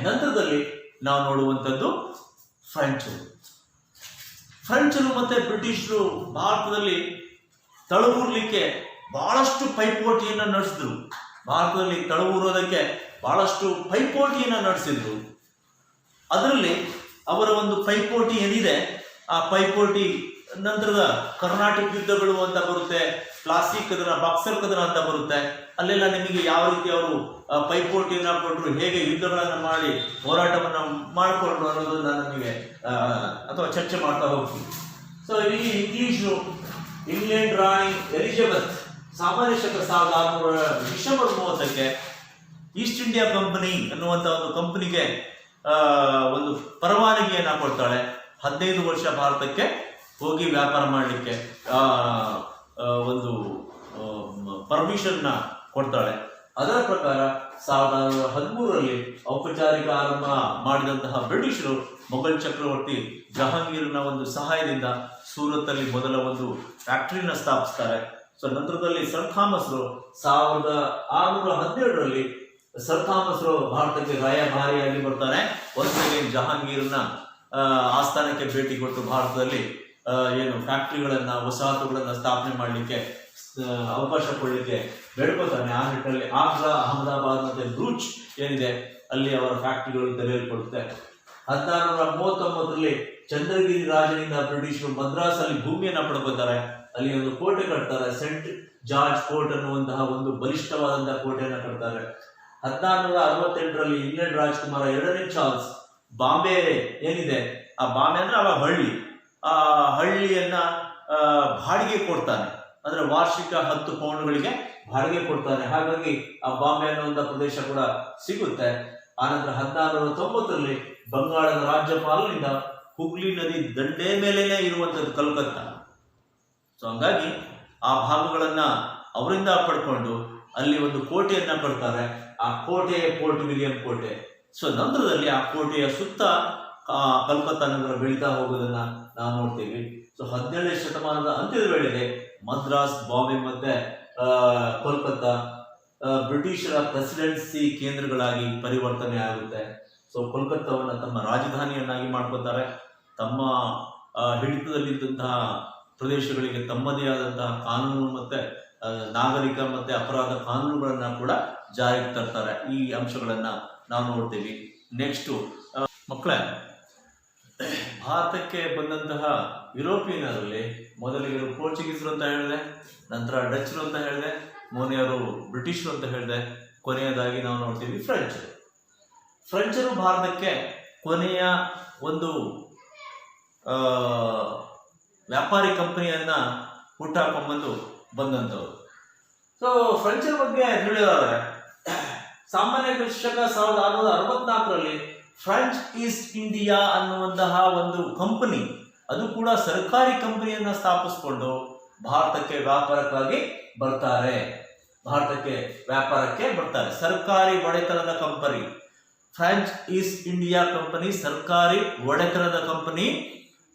ನಂತರದಲ್ಲಿ ನಾವು ನೋಡುವಂಥದ್ದು ಫ್ರೆಂಚರು ಮತ್ತೆ ಬ್ರಿಟಿಷರು ಭಾರತದಲ್ಲಿ ತಳವೂರ್ಲಿಕ್ಕೆ ಬಹಳಷ್ಟು ಪೈಪೋಟಿಯನ್ನ ನಡೆಸಿದ್ರು. ಭಾರತದಲ್ಲಿ ತಳವೂರೋದಕ್ಕೆ ಬಹಳಷ್ಟು ಪೈಪೋಟಿಯನ್ನ ನಡೆಸಿದ್ರು. ಅದರಲ್ಲಿ ಅವರ ಒಂದು ಪೈಪೋಟಿ ಏನಿದೆ, ಆ ಪೈಪೋಟಿ ನಂತರದ ಕರ್ನಾಟಕ ಯುದ್ಧಗಳು ಅಂತ ಬರುತ್ತೆ, ಪ್ಲಾಸ್ಟಿಕ್ ಕದನ, ಬಾಕ್ಸರ್ ಕದನ ಅಂತ ಬರುತ್ತೆ. ಅಲ್ಲೆಲ್ಲ ನಿಮಗೆ ಯಾವ ರೀತಿ ಅವರು ಪೈಪೋಟಿಯನ್ನ ಕೊಟ್ಟರು, ಹೇಗೆ ಯುದ್ಧಗಳನ್ನ ಮಾಡಿ ಹೋರಾಟವನ್ನ ಮಾಡಿಕೊಂಡ್ರು ಅನ್ನೋದನ್ನ ನಮಗೆ ಅಥವಾ ಚರ್ಚೆ ಮಾಡ್ತಾ ಹೋಗ್ತೀವಿ. ಸೊ ಇಲ್ಲಿ ಇಂಗ್ಲೆಂಡ್ ರಾಣಿ ಎಲಿಜಬೆತ್ ಸಾಮಾನ್ಯ ಶಕ 1600 ಡಿಸೆಂಬರ್ 30ಕ್ಕೆ ಈಸ್ಟ್ ಇಂಡಿಯಾ ಕಂಪನಿ ಅನ್ನುವಂಥ ಒಂದು ಕಂಪನಿಗೆ ಒಂದು ಪರವಾನಗಿಯನ್ನ ಕೊಡ್ತಾಳೆ. 15 ವರ್ಷ ಭಾರತಕ್ಕೆ ಹೋಗಿ ವ್ಯಾಪಾರ ಮಾಡಲಿಕ್ಕೆ ಒಂದು ಪರ್ಮಿಷನ್ ಕೊಡ್ತಾಳೆ. ಅದರ ಪ್ರಕಾರ 1913ರಲ್ಲಿ ಔಪಚಾರಿಕ ಆರಂಭ ಮಾಡಿದಂತಹ ಬ್ರಿಟಿಷರು ಮೊಘಲ್ ಚಕ್ರವರ್ತಿ ಜಹಾಂಗೀರ್ನ ಒಂದು ಸಹಾಯದಿಂದ ಸೂರತ್ತಲ್ಲಿ ಮೊದಲ ಒಂದು ಫ್ಯಾಕ್ಟರಿನ ಸ್ಥಾಪಿಸ್ತಾರೆ. ಸೊ ನಂತರದಲ್ಲಿ ಸರ್ ಥಾಮಸ್ರು 1617ರಲ್ಲಿ ಸರ್ ಥಾಮಸ್ರು ಭಾರತಕ್ಕೆ ರಾಯಭಾರಿಯಾಗಿ ಬರ್ತಾರೆ. ಒಂದ್ಸಲ ಜಹಾಂಗೀರ್ನ ಆಸ್ಥಾನಕ್ಕೆ ಭೇಟಿ ಕೊಟ್ಟು ಭಾರತದಲ್ಲಿ ಏನು ಫ್ಯಾಕ್ಟರಿಗಳನ್ನ, ವಸಾಹತುಗಳನ್ನ ಸ್ಥಾಪನೆ ಮಾಡಲಿಕ್ಕೆ ಅವಕಾಶ ಕೊಡಲಿಕ್ಕೆ ಬೇಡ್ಕೋತಾನೆ. ಆ ನಿಟ್ಟಿನಲ್ಲಿ ಆಗ್ರಾ, ಅಹಮದಾಬಾದ್ ಮತ್ತೆ ಬ್ರೂಚ್ ಏನಿದೆ ಅಲ್ಲಿ ಅವರ ಫ್ಯಾಕ್ಟರಿಗಳು ತೆರೆಯಲ್ಪಡುತ್ತೆ. 1639ರಲ್ಲಿ ಚಂದ್ರಗಿರಿ ರಾಜನಿಂದ ಬ್ರಿಟಿಷರು ಮದ್ರಾಸ್ ಅಲ್ಲಿ ಭೂಮಿಯನ್ನ ಪಡ್ಕೋತಾರೆ. ಅಲ್ಲಿ ಒಂದು ಕೋಟೆ ಕಟ್ತಾರೆ, ಸೆಂಟ್ ಜಾರ್ಜ್ ಕೋರ್ಟ್ ಅನ್ನುವಂತಹ ಒಂದು ಬಲಿಷ್ಠವಾದಂತಹ ಕೋಟೆಯನ್ನ ಕಟ್ತಾರೆ. 1668ರಲ್ಲಿ ಇಂಗ್ಲೆಂಡ್ ರಾಜಕುಮಾರ 2ನೇ ಚಾರ್ಲ್ಸ್ ಬಾಂಬೆ ಏನಿದೆ, ಆ ಬಾಂಬೆ ಅಂದ್ರೆ ಅವ ಆ ಹಳ್ಳಿಯನ್ನ ಬಾಡಿಗೆ ಕೊಡ್ತಾನೆ. ಅಂದ್ರೆ ವಾರ್ಷಿಕ 10 ಪೌಂಡ್ಗಳಿಗೆ ಬಾಡಿಗೆ ಕೊಡ್ತಾನೆ. ಹಾಗಾಗಿ ಆ ಬಾಂಬೆ ಅನ್ನುವಂಥ ಪ್ರದೇಶ ಕೂಡ ಸಿಗುತ್ತೆ. ಆನಂತರ 1690ರಲ್ಲಿ ಬಂಗಾಳದ ರಾಜ್ಯಪಾಲನಿಂದ ಹುಗ್ಲಿ ನದಿ ದಂಡೆ ಮೇಲೇನೆ ಇರುವಂತದ್ದು ಕಲ್ಕತ್ತಾ. ಸೊ ಹಂಗಾಗಿ ಆ ಭಾಗಗಳನ್ನ ಅವರಿಂದ ಪಡ್ಕೊಂಡು ಅಲ್ಲಿ ಒಂದು ಕೋಟೆಯನ್ನ ಕಟ್ತಾರೆ. ಆ ಕೋಟೆ ಫೋರ್ಟ್ ವಿಲಿಯಂ ಕೋಟೆ. ಸೊ ನಂತರದಲ್ಲಿ ಆ ಕೋಟೆಯ ಸುತ್ತ ಕಲ್ಕತ್ತಾ ನಗರ ಬೆಳೀತಾ ಹೋಗೋದನ್ನ ನಾವು ನೋಡ್ತೀವಿ. ಸೊ 17ನೇ ಶತಮಾನದ ಅಂತ್ಯದ ವೇಳೆಗೆ ಮದ್ರಾಸ್, ಬಾಂಬೆ ಮತ್ತೆ ಕೋಲ್ಕತ್ತಾ ಬ್ರಿಟಿಷರ ಪ್ರೆಸಿಡೆನ್ಸಿ ಕೇಂದ್ರಗಳಾಗಿ ಪರಿವರ್ತನೆ ಆಗುತ್ತೆ. ಸೊ ಕೋಲ್ಕತ್ತಾವನ್ನು ತಮ್ಮ ರಾಜಧಾನಿಯನ್ನಾಗಿ ಮಾಡ್ಕೋತಾರೆ. ತಮ್ಮ ಹಿಡಿತದಲ್ಲಿದ್ದಂತಹ ಪ್ರದೇಶಗಳಿಗೆ ತಮ್ಮದೇ ಆದಂತಹ ಕಾನೂನು ಮತ್ತೆ ನಾಗರಿಕ ಮತ್ತೆ ಅಪರಾಧ ಕಾನೂನುಗಳನ್ನ ಕೂಡ ಜಾರಿಗೆ ತರ್ತಾರೆ. ಈ ಅಂಶಗಳನ್ನ ನಾವು ನೋಡ್ತೀವಿ. ನೆಕ್ಸ್ಟು ಮಕ್ಕಳೇ, ಭಾರತಕ್ಕೆ ಬಂದಂತಹ ಯುರೋಪಿಯನ್ನರಲ್ಲಿ ಮೊದಲಿಗೆ ಪೋರ್ಚುಗೀಸರು ಅಂತ ಹೇಳಿದೆ, ನಂತರ ಡಚ್ರು ಅಂತ ಹೇಳಿದೆ, ಮೊನ್ನೆಯವರು ಬ್ರಿಟಿಷರು ಅಂತ ಹೇಳಿದೆ, ಕೊನೆಯದಾಗಿ ನಾವು ನೋಡ್ತೀವಿ ಫ್ರೆಂಚರು ಭಾರತಕ್ಕೆ ಕೊನೆಯ ಒಂದು ವ್ಯಾಪಾರಿ ಕಂಪನಿಯನ್ನ ಹುಟ್ಟಾಕೊಂಡ್ಬಂದು ಬಂದಂಥವ್ರು. ಸೊ ಫ್ರೆಂಚರ ಬಗ್ಗೆ ಹೇಳಿದಾದ್ರೆ, ಸಾಮಾನ್ಯ ಶಕ 1664ರಲ್ಲಿ ಫ್ರೆಂಚ್ ಈಸ್ಟ್ ಇಂಡಿಯಾ ಅನ್ನುವಂತಹ ಒಂದು ಕಂಪನಿ, ಅದು ಕೂಡ ಸರ್ಕಾರಿ ಕಂಪನಿಯನ್ನ ಸ್ಥಾಪಿಸಿಕೊಂಡು ಭಾರತಕ್ಕೆ ವ್ಯಾಪಾರಕ್ಕೆ ಬರ್ತಾರೆ. ಸರ್ಕಾರಿ ಒಡೆತನದ company French East India company, ಸರ್ಕಾರಿ ಒಡೆತನದ ಕಂಪನಿ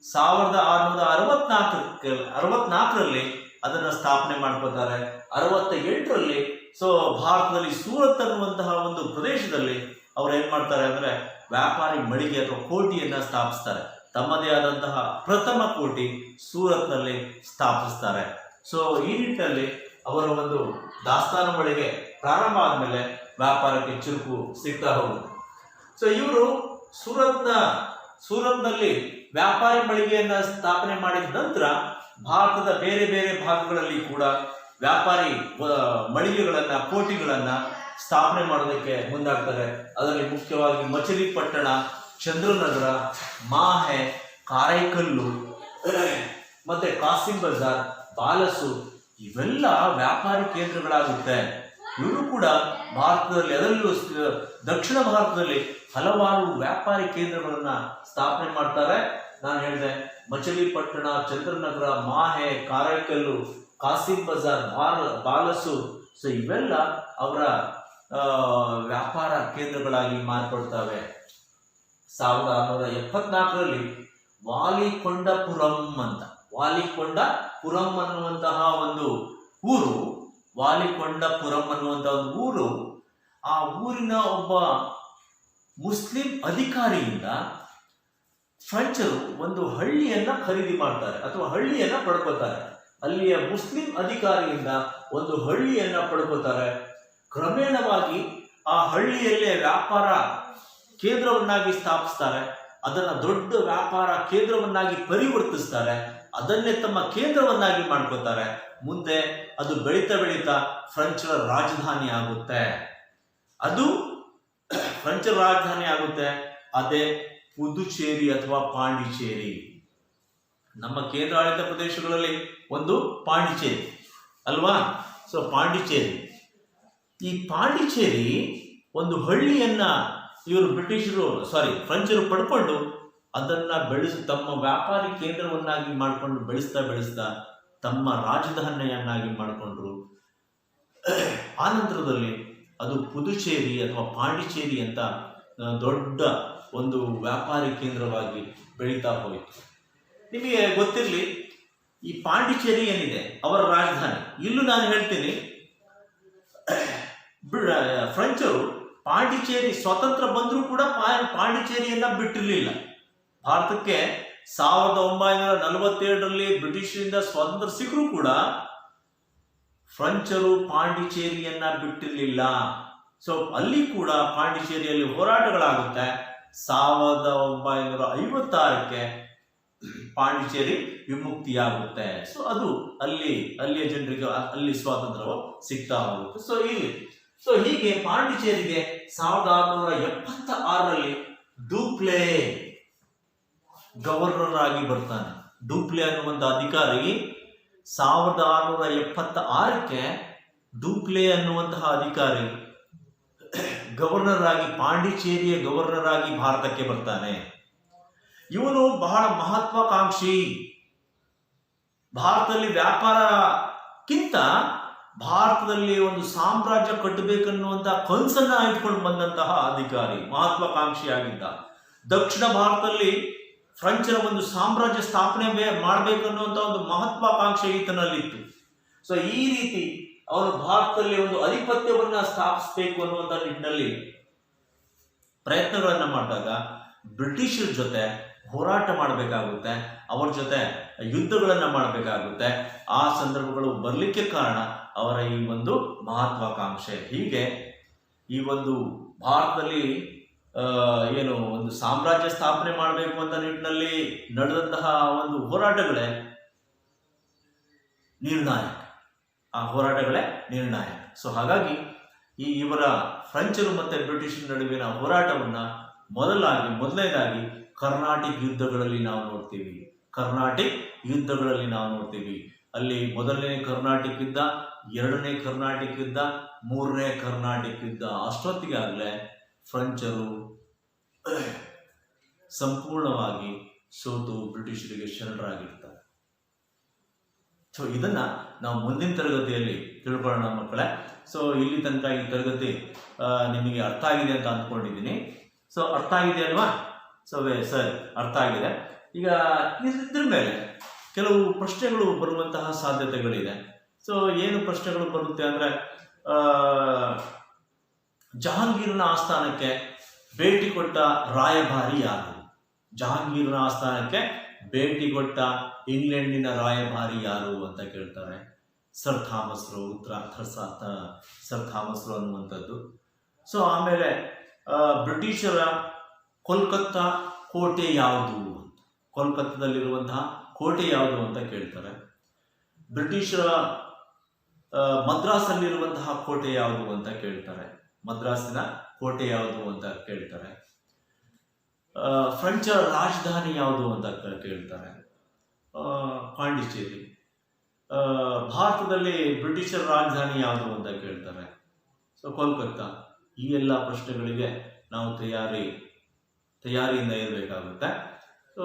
1664ರಲ್ಲಿ ಅದನ್ನ ಸ್ಥಾಪನೆ ಮಾಡ್ಕೋತಾರೆ. 68ರಲ್ಲಿ ಸೊ ಭಾರತದಲ್ಲಿ ಸೂರತ್ ಅನ್ನುವಂತಹ ಒಂದು ಪ್ರದೇಶದಲ್ಲಿ ಅವ್ರು ಏನ್ ಮಾಡ್ತಾರೆ ಅಂದ್ರೆ ವ್ಯಾಪಾರಿ ಮಳಿಗೆ ಅಥವಾ ಕೋಟಿಯನ್ನ ಸ್ಥಾಪಿಸ್ತಾರೆ. ತಮ್ಮದೇ ಆದಂತಹ ಪ್ರಥಮ ಕೋಟಿ ಸೂರತ್ನಲ್ಲಿ ಸ್ಥಾಪಿಸ್ತಾರೆ. ಸೊ ಈ ನಿಟ್ಟಿನಲ್ಲಿ ಅವರ ಒಂದು ದಾಸ್ತಾನು ಮಳಿಗೆ ಪ್ರಾರಂಭ ಆದ್ಮೇಲೆ ವ್ಯಾಪಾರಕ್ಕೆ ಚುರುಕು ಸಿಗ್ತಾ ಹೋಗುತ್ತೆ. ಸೊ ಇವರು ಸೂರತ್ನಲ್ಲಿ ವ್ಯಾಪಾರಿ ಮಳಿಗೆಯನ್ನ ಸ್ಥಾಪನೆ ಮಾಡಿದ ನಂತರ ಭಾರತದ ಬೇರೆ ಬೇರೆ ಭಾಗಗಳಲ್ಲಿ ಕೂಡ ವ್ಯಾಪಾರಿ ಮಳಿಗೆಗಳನ್ನ, ಕೋಟಿಗಳನ್ನ ಸ್ಥಾಪನೆ ಮಾಡೋದಕ್ಕೆ ಮುಂದಾಗ್ತಾರೆ. ಅದರಲ್ಲಿ ಮುಖ್ಯವಾಗಿ ಮಚಲಿಪಟ್ಟಣ, ಚಂದ್ರನಗರ, ಮಾಹೆ, ಕಾರೈಕಲ್ಲು ಮತ್ತೆ ಕಾಸಿಂ ಬಜಾರ್, ಬಾಲಸು ಇವೆಲ್ಲ ವ್ಯಾಪಾರಿ ಕೇಂದ್ರಗಳಾಗುತ್ತೆ. ಇವರು ಕೂಡ ಭಾರತದಲ್ಲಿ, ಅದರಲ್ಲೂ ದಕ್ಷಿಣ ಭಾರತದಲ್ಲಿ ಹಲವಾರು ವ್ಯಾಪಾರಿ ಕೇಂದ್ರಗಳನ್ನ ಸ್ಥಾಪನೆ ಮಾಡ್ತಾರೆ. ನಾನು ಹೇಳಿದೆ ಮಚಲಿಪಟ್ಟಣ, ಚಂದ್ರನಗರ, ಮಾಹೆ, ಕಾರೈಕಲ್ಲು, ಕಾಸಿಂ ಬಜಾರ್, ಬಾಲಸು. ಸೊ ಇವೆಲ್ಲ ಅವರ ವ್ಯಾಪಾರ ಕೇಂದ್ರಗಳಾಗಿ ಮಾರ್ಪಡ್ತವೆ. 1674ರಲ್ಲಿ ವಾಲಿಕೊಂಡಪುರಂ ಅನ್ನುವಂತಹ ಒಂದು ಊರು, ಆ ಊರಿನ ಒಬ್ಬ ಮುಸ್ಲಿಂ ಅಧಿಕಾರಿಯಿಂದ ಫ್ರೆಂಚರು ಒಂದು ಹಳ್ಳಿಯನ್ನ ಖರೀದಿ ಮಾಡ್ತಾರೆ ಅಥವಾ ಹಳ್ಳಿಯನ್ನ ಪಡ್ಕೋತಾರೆ. ಅಲ್ಲಿಯ ಮುಸ್ಲಿಂ ಅಧಿಕಾರಿಯಿಂದ ಒಂದು ಹಳ್ಳಿಯನ್ನ ಪಡ್ಕೋತಾರೆ. ಕ್ರಮೇಣವಾಗಿ ಆ ಹಳ್ಳಿಯಲ್ಲೇ ವ್ಯಾಪಾರ ಕೇಂದ್ರವನ್ನಾಗಿ ಸ್ಥಾಪಿಸ್ತಾರೆ. ಅದನ್ನ ದೊಡ್ಡ ವ್ಯಾಪಾರ ಕೇಂದ್ರವನ್ನಾಗಿ ಪರಿವರ್ತಿಸ್ತಾರೆ. ಅದನ್ನೇ ತಮ್ಮ ಕೇಂದ್ರವನ್ನಾಗಿ ಮಾಡ್ಕೋತಾರೆ. ಮುಂದೆ ಅದು ಬೆಳೀತಾ ಫ್ರೆಂಚರ ರಾಜಧಾನಿ ಆಗುತ್ತೆ. ಅದೇ ಪುದುಚೇರಿ ಅಥವಾ ಪಾಂಡಿಚೇರಿ. ನಮ್ಮ ಕೇಂದ್ರಾಡಳಿತ ಪ್ರದೇಶಗಳಲ್ಲಿ ಒಂದು ಪಾಂಡಿಚೇರಿ ಅಲ್ವಾ? ಸೊ ಈ ಪಾಂಡಿಚೇರಿ ಒಂದು ಹಳ್ಳಿಯನ್ನ ಇವರು ಫ್ರೆಂಚರು ಪಡ್ಕೊಂಡು ಅದನ್ನ ತಮ್ಮ ವ್ಯಾಪಾರಿ ಕೇಂದ್ರವನ್ನಾಗಿ ಮಾಡಿಕೊಂಡು ಬೆಳೆಸ್ತಾ ತಮ್ಮ ರಾಜಧಾನಿಯನ್ನಾಗಿ ಮಾಡಿಕೊಂಡ್ರು. ಆನಂತರದಲ್ಲಿ ಅದು ಪುದುಚೇರಿ ಅಥವಾ ಪಾಂಡಿಚೇರಿ ಅಂತ ದೊಡ್ಡ ಒಂದು ವ್ಯಾಪಾರಿ ಕೇಂದ್ರವಾಗಿ ಬೆಳೀತಾ ಹೋಯಿತು. ನಿಮಗೆ ಗೊತ್ತಿರಲಿ, ಈ ಪಾಂಡಿಚೇರಿ ಏನಿದೆ ಅವರ ರಾಜಧಾನಿ. ಇಲ್ಲೂ ನಾನು ಹೇಳ್ತೀನಿ, ಫ್ರೆಂಚರು ಪಾಂಡಿಚೇರಿ ಸ್ವತಂತ್ರ ಬಂದರೂ ಕೂಡ ಪಾಂಡಿಚೇರಿಯನ್ನ ಬಿಟ್ಟಿರಲಿಲ್ಲ. ಭಾರತಕ್ಕೆ 1947ರಲ್ಲಿ ಬ್ರಿಟಿಷರಿಂದ ಸ್ವಾತಂತ್ರ್ಯ ಸಿಕ್ಕರೂ ಕೂಡ ಫ್ರೆಂಚರು ಪಾಂಡಿಚೇರಿಯನ್ನ ಬಿಟ್ಟಿರಲಿಲ್ಲ. ಸೊ ಅಲ್ಲಿ ಕೂಡ ಪಾಂಡಿಚೇರಿಯಲ್ಲಿ ಹೋರಾಟಗಳಾಗುತ್ತೆ. 1956ಕ್ಕೆ ಪಾಂಡಿಚೇರಿ ವಿಮುಕ್ತಿಯಾಗುತ್ತೆ. ಸೊ ಅದು ಅಲ್ಲಿಯ ಜನರಿಗೆ ಅಲ್ಲಿ ಸ್ವಾತಂತ್ರ್ಯ ಸಿಗ್ತಾ ಹೋಗುತ್ತೆ. ಸೊ ಹೀಗೆ ಪಾಂಡಿಚೇರಿಗೆ 1676ರಲ್ಲಿ ಡೂಪ್ಲೆ ಗವರ್ನರ್ ಆಗಿ ಬರ್ತಾನೆ. ಡೂಪ್ಲೆ ಅನ್ನುವಂಥ ಅಧಿಕಾರಿ 1676ಕ್ಕೆ ಡೂಪ್ಲೆ ಅನ್ನುವಂತಹ ಅಧಿಕಾರಿ ಗವರ್ನರ್ ಆಗಿ, ಪಾಂಡಿಚೇರಿಯ ಗವರ್ನರ್ ಆಗಿ ಭಾರತಕ್ಕೆ ಬರ್ತಾನೆ. ಇವನು ಬಹಳ ಮಹತ್ವಾಕಾಂಕ್ಷಿ. ಭಾರತದಲ್ಲಿ ವ್ಯಾಪಾರಕ್ಕಿಂತ ಭಾರತದಲ್ಲಿ ಒಂದು ಸಾಮ್ರಾಜ್ಯ ಕಟ್ಟಬೇಕನ್ನುವಂತಹ ಕನಸನ್ನ ಇಟ್ಕೊಂಡು ಬಂದಂತಹ ಅಧಿಕಾರಿ, ಮಹತ್ವಾಕಾಂಕ್ಷಿ ಆಗಿದ್ದ. ದಕ್ಷಿಣ ಭಾರತದಲ್ಲಿ ಫ್ರೆಂಚರ ಒಂದು ಸಾಮ್ರಾಜ್ಯ ಸ್ಥಾಪನೆ ಮಾಡಬೇಕು ಅನ್ನುವಂಥ ಒಂದು ಮಹತ್ವಾಕಾಂಕ್ಷೆ ಈತನಲ್ಲಿತ್ತು. ಸೊ ಈ ರೀತಿ ಅವನು ಭಾರತದಲ್ಲಿ ಒಂದು ಅಧಿಪತ್ಯವನ್ನ ಸ್ಥಾಪಿಸಬೇಕು ಅನ್ನುವಂಥ ನಿಟ್ಟಿನಲ್ಲಿ ಪ್ರಯತ್ನಗಳನ್ನ ಮಾಡಿದಾಗ ಬ್ರಿಟಿಷರ ಜೊತೆ ಹೋರಾಟ ಮಾಡಬೇಕಾಗುತ್ತೆ, ಅವರ ಜೊತೆ ಯುದ್ಧಗಳನ್ನ ಮಾಡಬೇಕಾಗುತ್ತೆ. ಆ ಸಂದರ್ಭಗಳು ಬರಲಿಕ್ಕೆ ಕಾರಣ ಅವರ ಈ ಒಂದು ಮಹತ್ವಾಕಾಂಕ್ಷೆ. ಹೀಗೆ ಈ ಒಂದು ಭಾರತದಲ್ಲಿ ಏನು ಒಂದು ಸಾಮ್ರಾಜ್ಯ ಸ್ಥಾಪನೆ ಮಾಡಬೇಕು ಅಂತ ನಿಟ್ಟಿನಲ್ಲಿ ನಡೆದಂತಹ ಒಂದು ಹೋರಾಟಗಳೇ ನಿರ್ಣಾಯಕ. ಆ ಹೋರಾಟಗಳೇ ನಿರ್ಣಾಯಕ. ಸೊ ಹಾಗಾಗಿ ಇವರ ಫ್ರೆಂಚರು ಮತ್ತೆ ಬ್ರಿಟಿಷರ ನಡುವಿನ ಹೋರಾಟವನ್ನ ಮೊದಲನೇದಾಗಿ ಕರ್ನಾಟಿಕ್ ಯುದ್ಧಗಳಲ್ಲಿ ನಾವು ನೋಡ್ತೀವಿ. ಅಲ್ಲಿ ಮೊದಲನೇ ಕರ್ನಾಟಿಕ್ ಯುದ್ಧ, ಎರಡನೇ ಕರ್ನಾಟಿಕ್ ಯುದ್ಧ, ಮೂರನೇ ಕರ್ನಾಟಿಕ್ ಯುದ್ಧ. ಅಷ್ಟೊತ್ತಿಗಾಗಲೇ ಫ್ರೆಂಚರು ಸಂಪೂರ್ಣವಾಗಿ ಸೋತು ಬ್ರಿಟಿಷರಿಗೆ ಶರಣರಾಗಿರ್ತಾರೆ. ಸೊ ಇದನ್ನ ನಾವು ಮುಂದಿನ ತರಗತಿಯಲ್ಲಿ ತಿಳ್ಕೊಳ್ಳೋಣ ಮಕ್ಕಳೇ. ಸೊ ಇಲ್ಲಿ ತನಕ ಈ ತರಗತಿ ನಿಮಗೆ ಅರ್ಥ ಆಗಿದೆ ಅಂತ ಅಂದ್ಕೊಂಡಿದ್ದೀನಿ. ಸೊ ಅರ್ಥ ಆಗಿದೆ ಅಲ್ವಾ? ಸರಿ, ಅರ್ಥ ಆಗಿದೆ. ಈಗ ಇದ್ರ ಮೇಲೆ ಕೆಲವು ಪ್ರಶ್ನೆಗಳು ಬರುವಂತಹ ಸಾಧ್ಯತೆಗಳಿದೆ. ಸೊ ಏನು ಪ್ರಶ್ನೆಗಳು ಬರುತ್ತೆ ಅಂದ್ರೆ, ಜಹಾಂಗೀರನ ಆಸ್ಥಾನಕ್ಕೆ ಭೇಟಿ ಕೊಟ್ಟ ರಾಯಭಾರಿ ಯಾರು? ಜಹಾಂಗೀರನ ಆಸ್ಥಾನಕ್ಕೆ ಭೇಟಿ ಕೊಟ್ಟ ಇಂಗ್ಲೆಂಡಿನ ರಾಯಭಾರಿ ಯಾರು ಅಂತ ಕೇಳ್ತಾರೆ. ಸರ್ ಥಾಮಸ್ರು, ಸರ್ ಥಾಮಸ್ರು ಅನ್ನುವಂಥದ್ದು. ಸೊ ಆಮೇಲೆ ಬ್ರಿಟಿಷರ ಕೋಲ್ಕತ್ತಾ ಕೋಟೆ ಯಾವುದು? ಕೋಲ್ಕತ್ತಾದಲ್ಲಿರುವಂತಹ ಕೋಟೆ ಯಾವುದು ಅಂತ ಕೇಳ್ತಾರೆ. ಬ್ರಿಟಿಷರ ಮದ್ರಾಸಲ್ಲಿರುವಂತಹ ಕೋಟೆ ಯಾವುದು ಅಂತ ಕೇಳ್ತಾರೆ. ಮದ್ರಾಸಿನ ಕೋಟೆ ಯಾವುದು ಅಂತ ಕೇಳ್ತಾರೆ. ಫ್ರೆಂಚರ ರಾಜಧಾನಿ ಯಾವುದು ಅಂತ ಕೇಳ್ತಾರೆ. ಪಾಂಡಿಚೇರಿ. ಭಾರತದಲ್ಲಿ ಬ್ರಿಟಿಷರ ರಾಜಧಾನಿ ಯಾವುದು ಅಂತ ಕೇಳ್ತಾರೆ. ಸೊ ಕೋಲ್ಕತ್ತಾ. ಈ ಎಲ್ಲ ಪ್ರಶ್ನೆಗಳಿಗೆ ನಾವು ತಯಾರಿಯಿಂದ ಇರಬೇಕಾಗುತ್ತೆ. ಸೊ